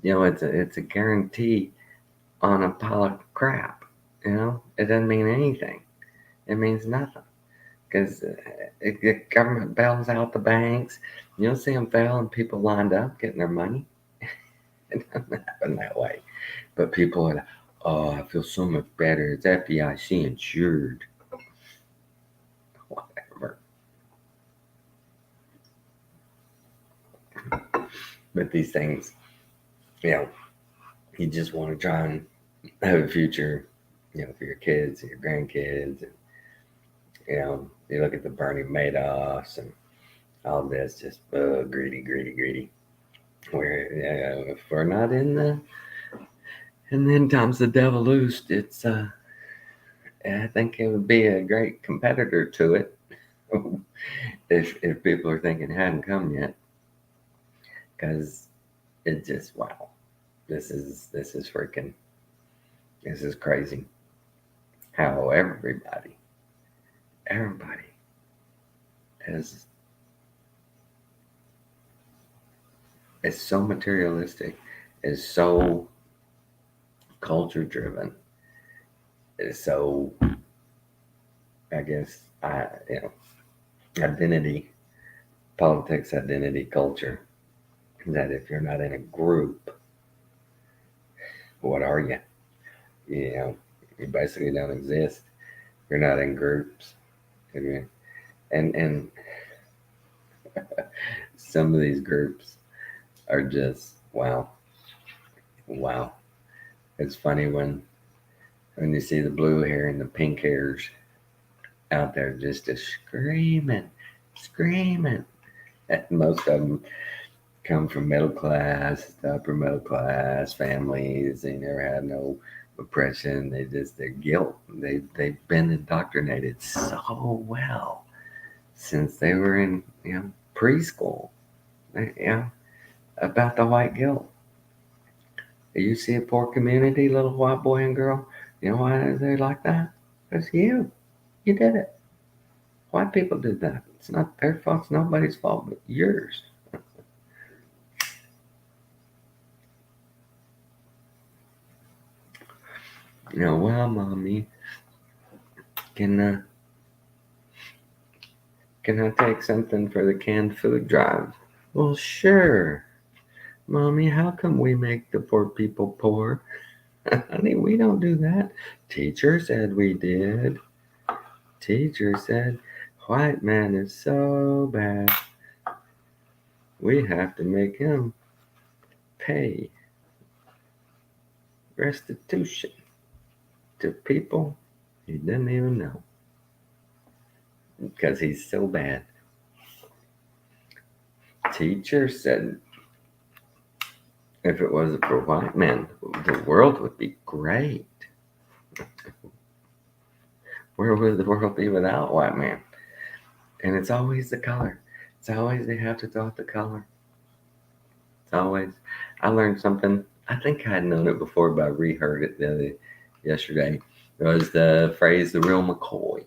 it's a guarantee on a pile of crap. It doesn't mean anything. It means nothing because the government bails out the banks. You'll see them fail and people lined up getting their money. It doesn't happen that way. But people are like, oh, I feel so much better. It's FDIC insured. Whatever. But these things, you just want to try and have a future, for your kids and your grandkids. And, you look at the Bernie Madoffs and all this, just greedy. Where if we're not in the end times the devil loosed, it's I think it would be a great competitor to it if people are thinking it hadn't come yet, because it just this is crazy how everybody is so materialistic, is so culture driven, is so, I guess, identity, politics, identity, culture, that if you're not in a group, what are you? You basically don't exist. You're not in groups. And some of these groups are just wow. It's funny when you see the blue hair and the pink hairs out there just screaming. And most of them come from middle class to upper middle class families. They never had no oppression. Their guilt. They've been indoctrinated so well since they were in preschool. About the white guilt. You see a poor community, little white boy and girl. You know why they're like that? Because you did it. White people did that. It's not their fault. It's nobody's fault but yours. Well, mommy, can I take something for the canned food drive? Well, sure. Mommy, how come we make the poor people poor? Honey, we don't do that. Teacher said we did. Teacher said, white man is so bad. We have to make him pay restitution to people he didn't even know. Because he's so bad. Teacher said, if it wasn't for white men, the world would be great. Where would the world be without white men? And it's always the color. It's always they have to throw out the color. It's always. I learned something. I think I had known it before, but I reheard it yesterday. It was the phrase "the real McCoy."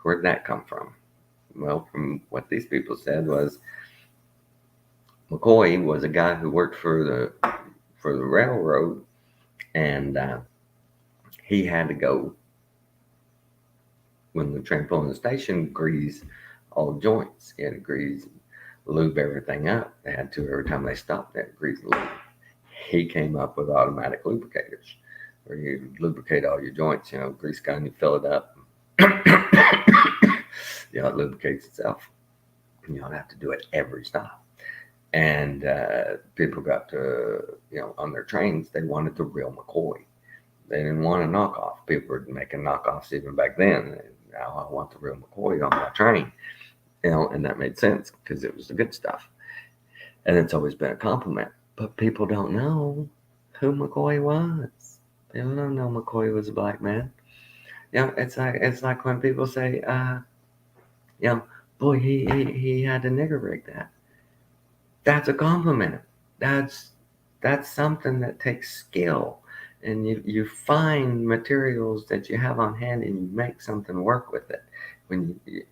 Where'd that come from? Well, from what these people said was McCoy was a guy who worked for the railroad, and he had to go when the train pulled in the station, grease all the joints. He had to grease, lube everything up. They had to every time they stopped. They had to grease and lube. He came up with automatic lubricators, where you lubricate all your joints. Grease gun, you fill it up. It lubricates itself. You don't have to do it every stop. And people got to, on their trains, they wanted the real McCoy. They didn't want a knockoff. People were making knockoffs even back then. Now I want the real McCoy on my train. And that made sense because it was the good stuff. And it's always been a compliment. But people don't know who McCoy was. People don't know McCoy was a black man. It's like when people say, boy, he had a nigger rig that. That's a compliment. That's that's something that takes skill. And you find materials that you have on hand and you make something work with it.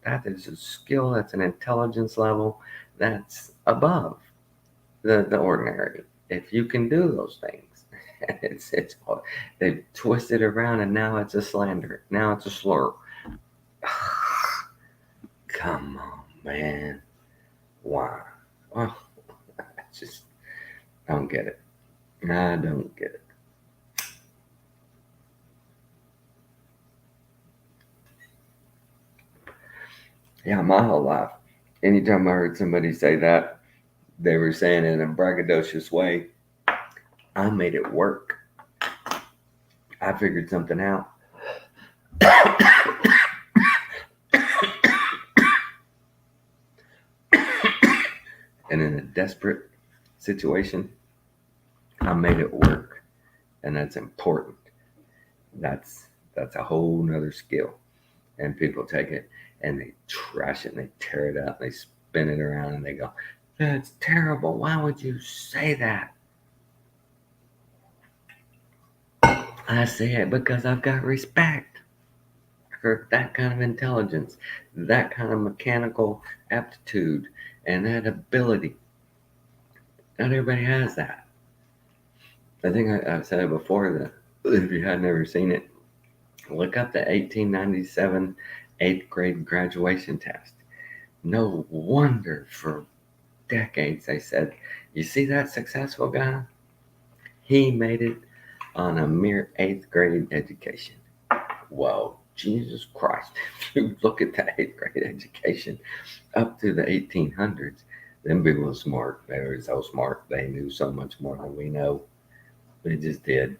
That is a skill, that's an intelligence level that's above the ordinary. If you can do those things, it's they've twisted around and now it's a slander. Now it's a slur. Come on, man. Why? Well, I just don't get it. I don't get it. Yeah, my whole life, anytime I heard somebody say that, they were saying it in a braggadocious way. I made it work. I figured something out. And in a desperate situation, I made it work. And that's important. That's a whole nother skill. And people take it and they trash it and they tear it up, they spin it around and they go, that's terrible. Why would you say that? I say it because I've got respect for that kind of intelligence, that kind of mechanical aptitude, and that ability. Not everybody has that. I think I've said it before that if you had never seen it, look up the 1897 eighth grade graduation test. No wonder for decades they said, you see that successful guy? He made it on a mere eighth grade education. Well, Jesus Christ, if you look at the eighth grade education up to the 1800s, them people were smart. They were so smart. They knew so much more than we know. They just did.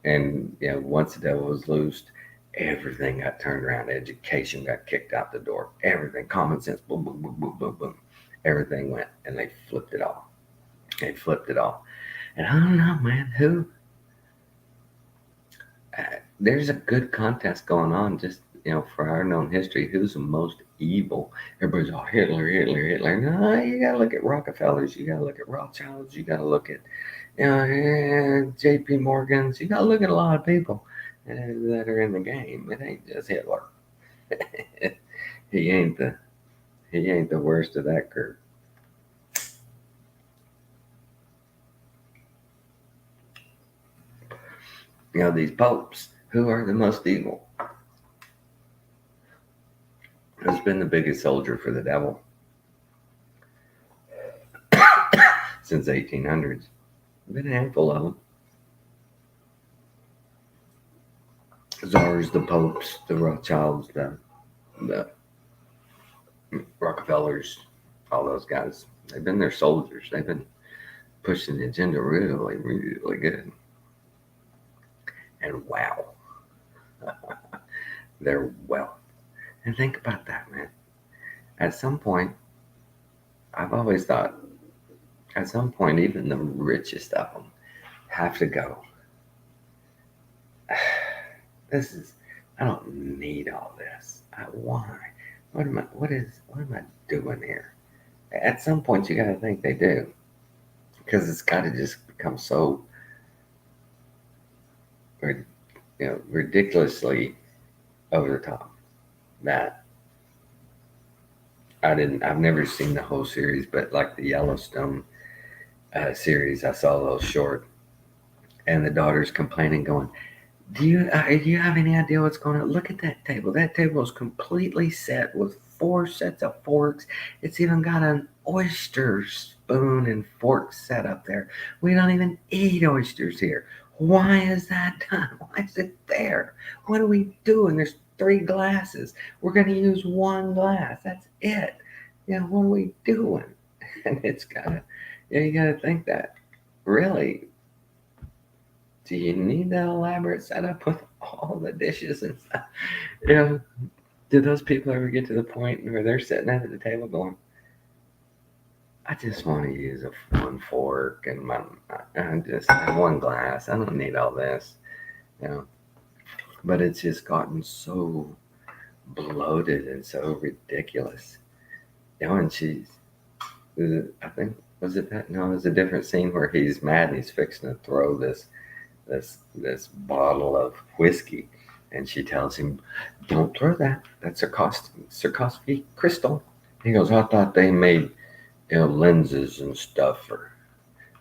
And once the devil was loosed, everything got turned around. Education got kicked out the door. Everything, common sense, boom, boom, boom, boom, boom, boom. Everything went, and they flipped it all. They flipped it all. And I don't know, man, there's a good contest going on just, for our known history, who's the most evil. Everybody's all Hitler, Hitler, Hitler. No, you got to look at Rockefellers. You got to look at Rothschilds. You got to look at, J.P. Morgans. You got to look at a lot of people that are in the game. It ain't just Hitler. he ain't the worst of that group. These popes, who are the most evil? Who's been the biggest soldier for the devil since the 1800s? Been a handful of them. Czars, the popes, the Rothschilds, the Rockefellers, all those guys. They've been their soldiers. They've been pushing the agenda really, really good. And wow, their wealth. And think about that, man. At some point, I've always thought, at some point, even the richest of them have to go. I don't need all this. Why? What am I doing here? At some point, you got to think they do, because it's got to just become so, ridiculously over the top that I've never seen the whole series, but like the Yellowstone series, I saw those short, and the daughter's complaining, going, do you have any idea what's going on? Look at that table. That table is completely set with 4 sets of forks. It's even got an oyster spoon and fork set up there. We don't even eat oysters here. Why is that done? Why is it there? What are we doing? There's 3 glasses. We're going to use 1 glass. That's it. What are we doing? And it's gotta, you gotta think that, really, do you need that elaborate setup with all the dishes and stuff? Do those people ever get to the point where they're sitting at the table going, I just want to use one fork and and one glass. I don't need all this, you know. But it's just gotten so bloated and so ridiculous. And I think, was it that? No, it was a different scene where he's mad and he's fixing to throw this bottle of whiskey, and she tells him, "Don't throw that. That's Swarovski crystal." He goes, "I thought they made lenses and stuff."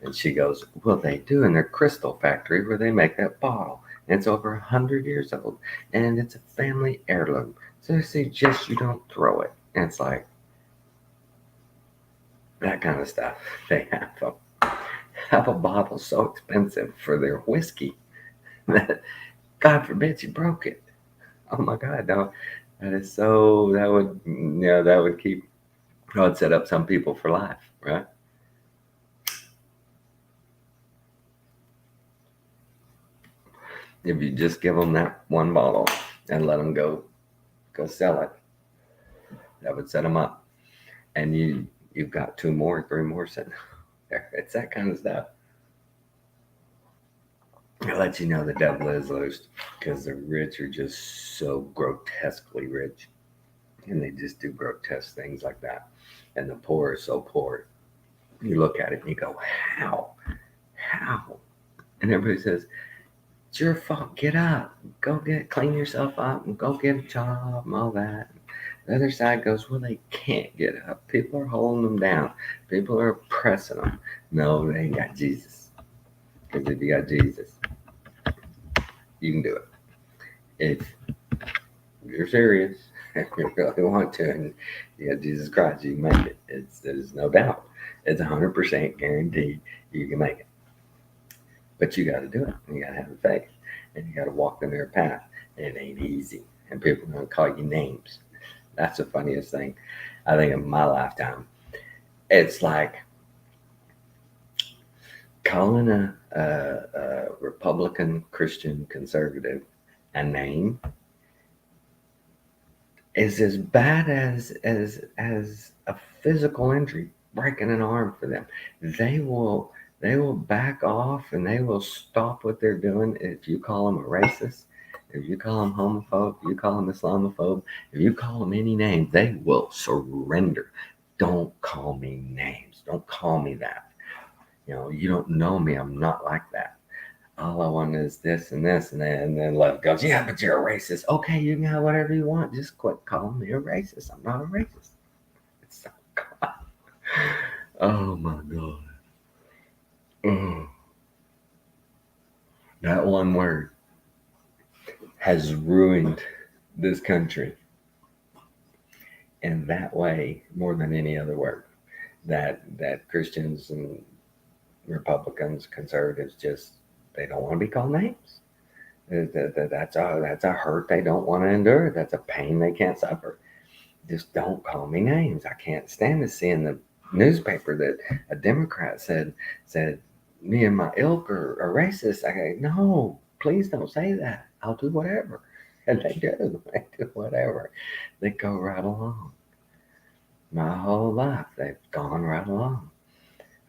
And she goes, "Well, they do in their crystal factory where they make that bottle. And it's over 100 years old, and it's a family heirloom. So I suggest you don't throw it." And it's like that kind of stuff. They have a bottle so expensive for their whiskey that God forbid you broke it. Oh my God, no, that is so. That would keep. That would set up some people for life, right? If you just give them that one bottle and let them go sell it, that would set them up. And you've got two more, three more sitting there. It's that kind of stuff. It lets you know the devil is loose because the rich are just so grotesquely rich, and they just do grotesque things like that. And the poor are so poor. You look at it and you go, how? How? And everybody says, it's your fault. Get up. Clean yourself up and go get a job and all that. The other side goes, well, they can't get up. People are holding them down. People are oppressing them. No, they ain't got Jesus. Because if you got Jesus, you can do it. If you're serious, if you really want to, and you got Jesus Christ, you can make it. There's no doubt. It's 100% guaranteed you can make it. But you got to do it. You got to have the faith. And you got to walk the narrow path. And it ain't easy. And people are going to call you names. That's the funniest thing I think of my lifetime. It's like calling a Republican Christian conservative a name is as bad as a physical injury, breaking an arm for them. They will back off and they will stop what they're doing if you call them a racist, if you call them homophobe, if you call them Islamophobe, if you call them any name, they will surrender. Don't call me names. Don't call me that. You don't know me. I'm not like that. All I want is this and this. And then love goes, yeah, but you're a racist. Okay, you can have whatever you want. Just quit calling me a racist. I'm not a racist. It's so God. Oh my God. Oh, that one word has ruined this country in that way more than any other word. That Christians and Republicans, conservatives, just they don't want to be called names. That's a hurt they don't want to endure. That's a pain they can't suffer. Just don't call me names. I can't stand to see in the newspaper that a Democrat said me and my ilk are racist. I go, no, please don't say that. I'll do whatever. And they do. They do whatever. They go right along. My whole life, they've gone right along.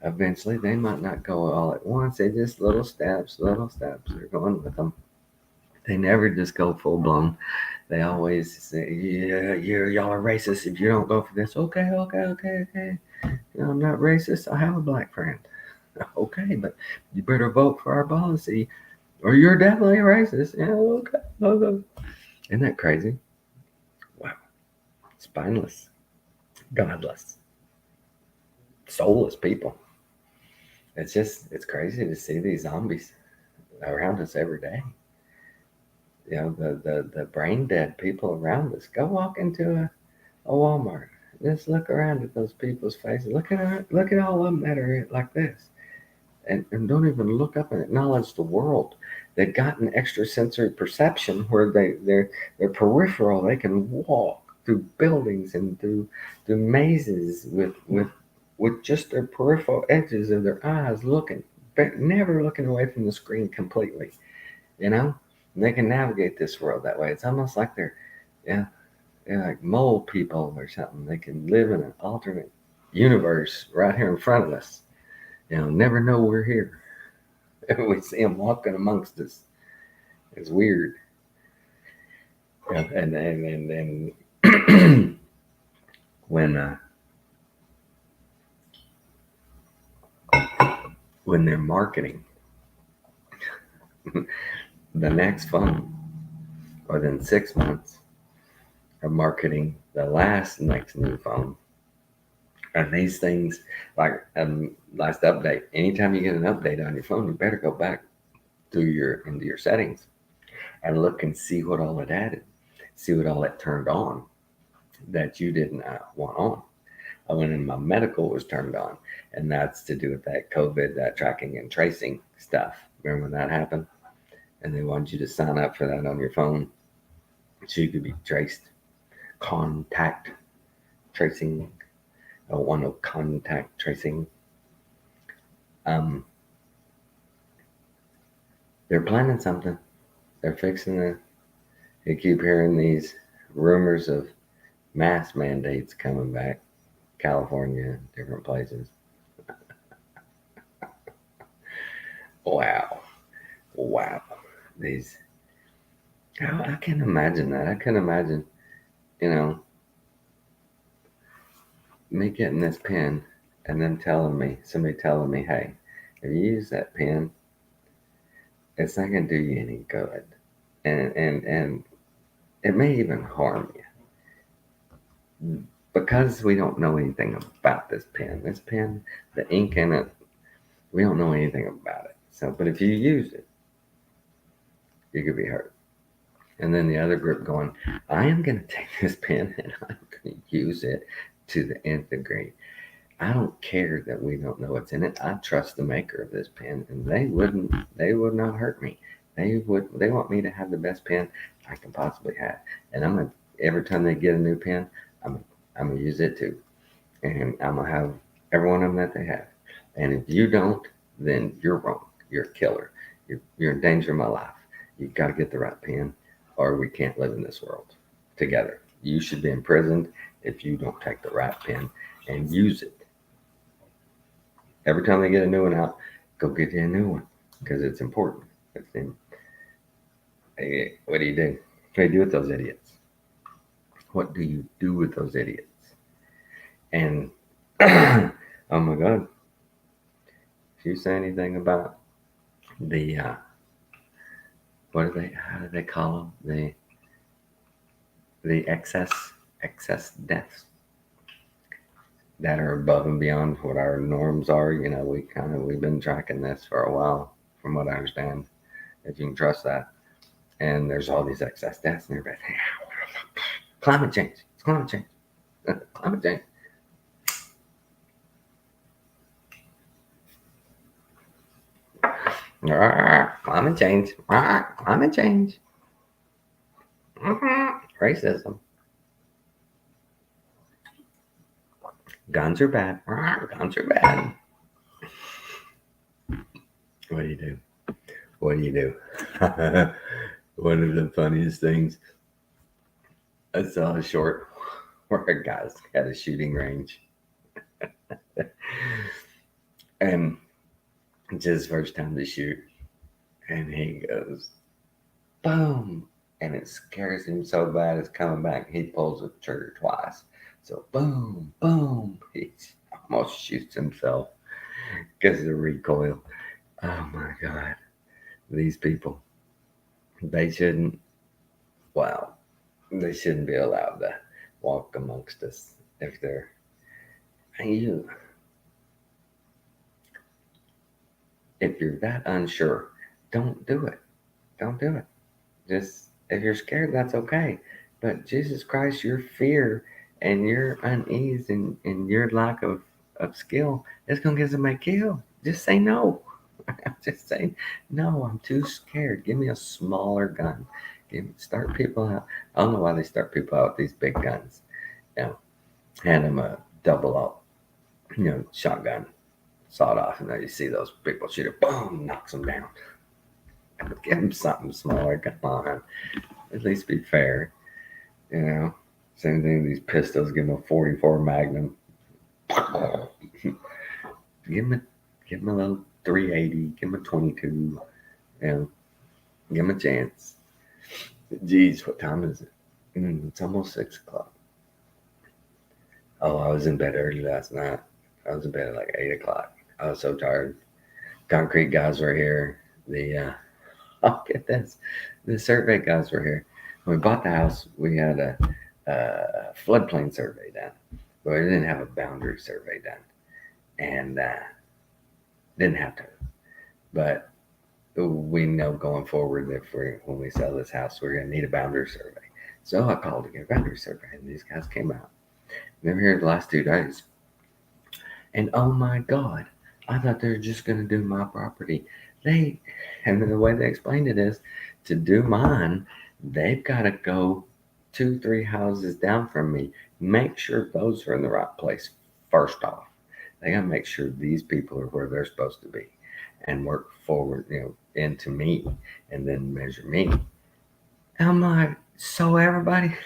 Eventually, they might not go all at once. They just little steps. They're going with them. They never just go full blown. They always say, "Yeah, y'all are racist if you don't go for this." Okay. I'm not racist. I have a black friend. Okay, but you better vote for our policy, or you're definitely racist. Yeah, okay. Isn't that crazy? Wow, spineless, godless, soulless people. It's crazy to see these zombies around us every day. The brain dead people around us. Go walk into a Walmart. Just look around at those people's faces. Look at all of them that are like this, and don't even look up and acknowledge the world. They've got an extrasensory perception where they're peripheral. They can walk through buildings and through mazes with just their peripheral edges of their eyes looking, but never looking away from the screen completely. You know, and they can navigate this world that way. It's almost like yeah, they're like mole people or something. They can live in an alternate universe right here in front of us. Never know we're here. We see them walking amongst us. It's weird. And when when they're marketing the next phone, or then 6 months of marketing the next new phone, and these things, like last update, anytime you get an update on your phone, you better go back into your settings and look and see what all it added, see what all it turned on that you didn't want on. I went in, my medical was turned on, and that's to do with that COVID, that tracking and tracing stuff. Remember when that happened? And they wanted you to sign up for that on your phone so you could be traced. Contact tracing. Contact tracing. They're planning something. They're fixing it. You keep hearing these rumors of mask mandates coming back. California, different places. Wow. These, I can't imagine that. I can't imagine, me getting this pen and then somebody telling me, hey, if you use that pen, it's not going to do you any good. And it may even harm you. Because we don't know anything about this pen, the ink in it, we don't know anything about it. So, but if you use it, you could be hurt. And then the other group going, I am going to take this pen and I'm going to use it to the nth degree. I don't care that we don't know what's in it. I trust the maker of this pen, and they would not hurt me. They want me to have the best pen I can possibly have. And every time they get a new pen, I'm going to use it too. And I'm going to have every one of them that they have. And if you don't, then you're wrong. You're a killer. You're in danger of my life. You've got to get the right pen, or we can't live in this world together. You should be imprisoned if you don't take the right pen and use it. Every time they get a new one out, go get you a new one, because it's important. Hey, what do you do? What do you do with those idiots? What do you do with those idiots? And oh my God, if you say anything about the how do they call them, the excess deaths that are above and beyond what our norms are, we've been tracking this for a while, from what I understand, if you can trust that. And there's all these excess deaths, and everybody, climate change. It's climate change. Climate change. Climate change. Climate change. Racism. Guns are bad. Guns are bad. What do you do? What do you do? One of the funniest things, I saw a short where a guy's at a shooting range. And it's his first time to shoot. And he goes, boom. And it scares him so bad it's coming back. He pulls the trigger twice. So boom, boom. He almost shoots himself because of the recoil. Oh my God. These people, they shouldn't be allowed to walk amongst us if they're if you're that unsure, don't do it. Don't do it. Just, if you're scared, that's okay. But Jesus Christ, your fear and your unease and your lack of skill is going to get somebody killed. Just say no. Just say, no, I'm too scared. Give me a smaller gun. Start people out. I don't know why they start people out with these big guns. Hand them a double out, shotgun, sawed off, and then you see those people shoot it, boom, knocks them down. Give them something smaller. Come on, at least be fair. Same thing with these pistols. Give them a 44 Magnum. give him a little 380, give him a 22, you know, give him a chance. Geez, what time is it? It's almost 6 o'clock. Oh, I was in bed early last night. I was in bed at like 8 o'clock. I was so tired. Concrete guys were here. Oh, get this. The survey guys were here. When we bought the house, we had a floodplain survey done, but we didn't have a boundary survey done, and didn't have to. But we know going forward that when we sell this house, we're going to need a boundary survey. So I called to get a boundary survey, and these guys came out. They were here the last 2 days, and oh my God, I thought they were just going to do my property. And the way they explained it is, to do mine, they've got to go 2, 3 houses down from me, make sure those are in the right place first off. They got to make sure these people are where they're supposed to be, and work forward, into me, and then measure me. And I'm like, so everybody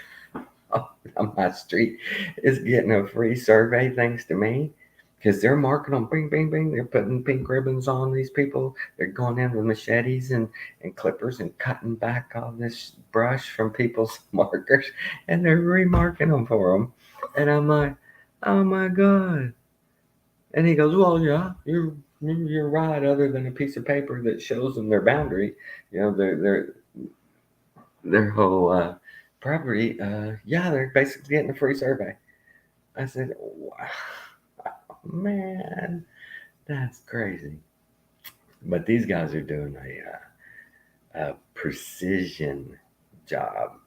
on my street is getting a free survey thanks to me? Because they're marking them, bing, bing, bing. They're putting pink ribbons on these people. They're going in with machetes and clippers and cutting back all this brush from people's markers, and they're remarking them for them. And I'm like, oh my God. And he goes, well, yeah, you're right. Other than a piece of paper that shows them their boundary, their whole property. Yeah, they're basically getting a free survey. I said, wow, man, that's crazy. But these guys are doing a precision job.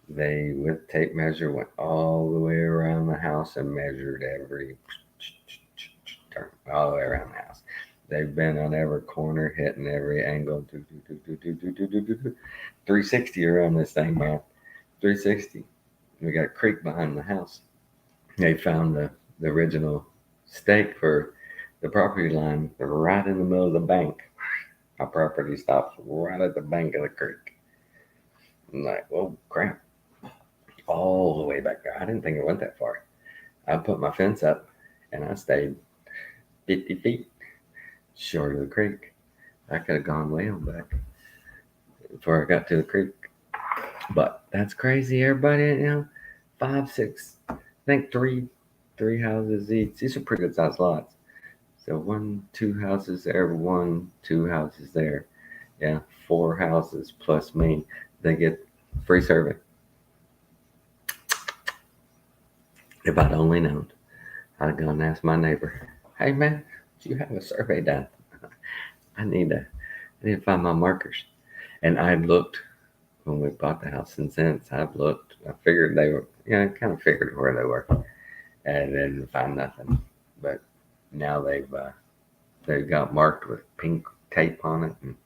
They, with tape measure, went all the way around the house and measured every turn all the way around the house. They've been on every corner, hitting every angle. 360 around this thing, man. 360. We got a creek behind the house. They found the original stake for the property line right in the middle of the bank. Our property stops right at the bank of the creek. I'm like, oh crap. All the way back there. I didn't think it went that far. I put my fence up and I stayed 50 feet short of the creek. I could have gone way on back before I got to the creek. But that's crazy, everybody. 5, 6, I think three houses each. These are pretty good sized lots. So 1, 2 houses there, 1, 2 houses there. Yeah, 4 houses plus me. They get free survey. If I'd only known, I'd have gone and asked my neighbor, hey man, do you have a survey done? I need to find my markers. And I looked when we bought the house, and since I've looked, I figured they were, I kind of figured where they were, and didn't find nothing. But now they've got marked with pink tape on it, and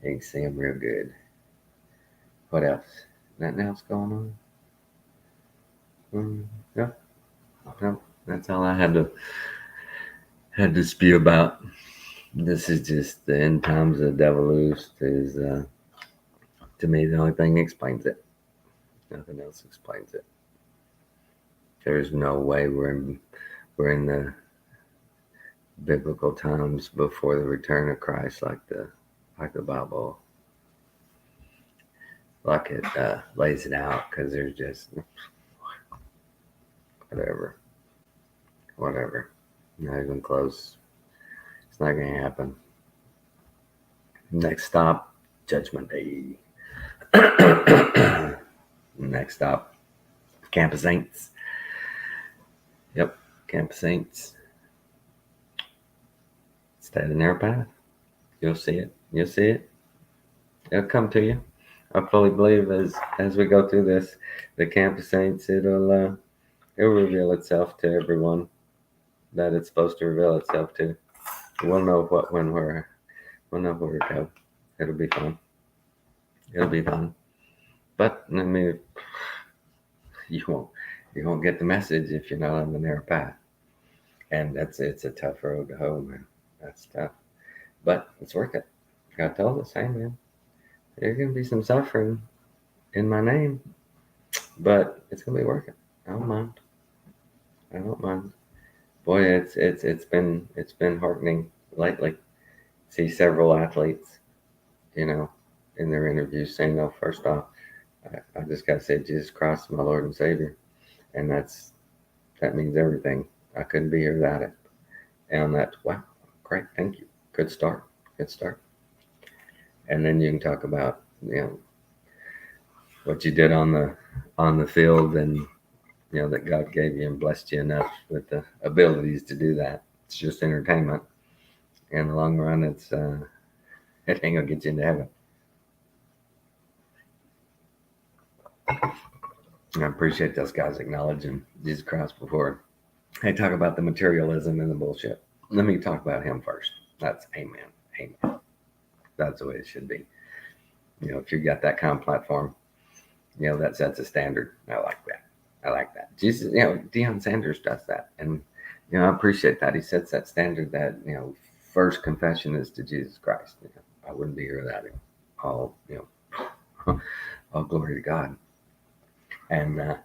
you can see them real good. What else? Nothing else going on? No, that's all I had to spew about. This is just the end times of the devil loose. Is to me the only thing that explains it. Nothing else explains it. There's no way we're in the biblical times before the return of Christ, like the Bible, like it lays it out. Because there's just whatever. Not even close. It's not gonna happen. Next stop, Judgment Day. Next stop, Camp of Saints. Yep, Camp of Saints. Stay the narrow path. You'll see it. It'll come to you. I fully believe as we go through this, the Camp of Saints, it'll reveal itself to everyone that it's supposed to reveal itself to. We'll know where to go. It'll be fun. But I mean, you won't get the message if you're not on the narrow path. And it's a tough road to hoe, man. That's tough. But it's worth it. God told us, hey man, there's gonna be some suffering in my name, but it's gonna be worth it. I don't mind. Boy, it's been heartening lately. See several athletes, you know, in their interviews saying, "No, first off, I just got to say Jesus Christ is my Lord and Savior," and that means everything. I couldn't be here without it. And that's wow, great, thank you, good start, good start. And then you can talk about what you did on the field, and that God gave you and blessed you enough with the abilities to do that. It's just entertainment. In the long run, it ain't gonna get you into heaven. I appreciate those guys acknowledging Jesus Christ before they talk about the materialism and the bullshit. Let me talk about him first. That's amen. Amen. That's the way it should be. If you got that kind of platform, that sets a standard. I like that. I like that. Jesus, Deion Sanders does that. And, I appreciate that. He sets that standard that, first confession is to Jesus Christ. I wouldn't be here without him. All, all glory to God. And,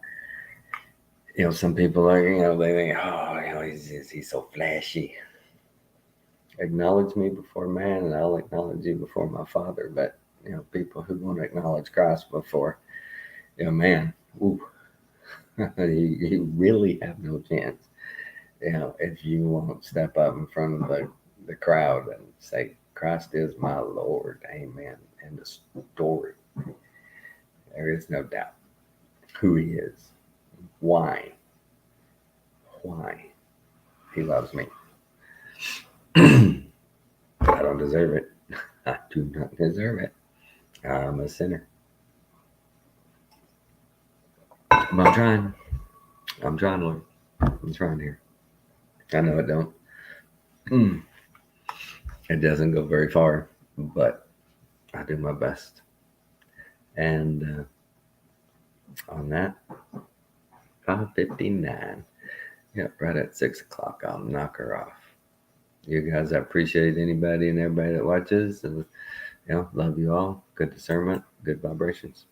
some people are, they think, oh, he's so flashy. Acknowledge me before man, and I'll acknowledge you before my Father. But, people who want to acknowledge Christ before, man, ooh, you really have no chance. If you won't step up in front of the crowd and say, Christ is my Lord, amen, and the story. There is no doubt who he is, why he loves me. I don't deserve it. I do not deserve it. I'm a sinner. But I'm trying. Lord. I'm trying here. I know it don't. It doesn't go very far, but I do my best. And on that, 5:59. Yep, right at 6 o'clock, I'll knock her off. You guys, I appreciate anybody and everybody that watches. And, love you all. Good discernment, good vibrations.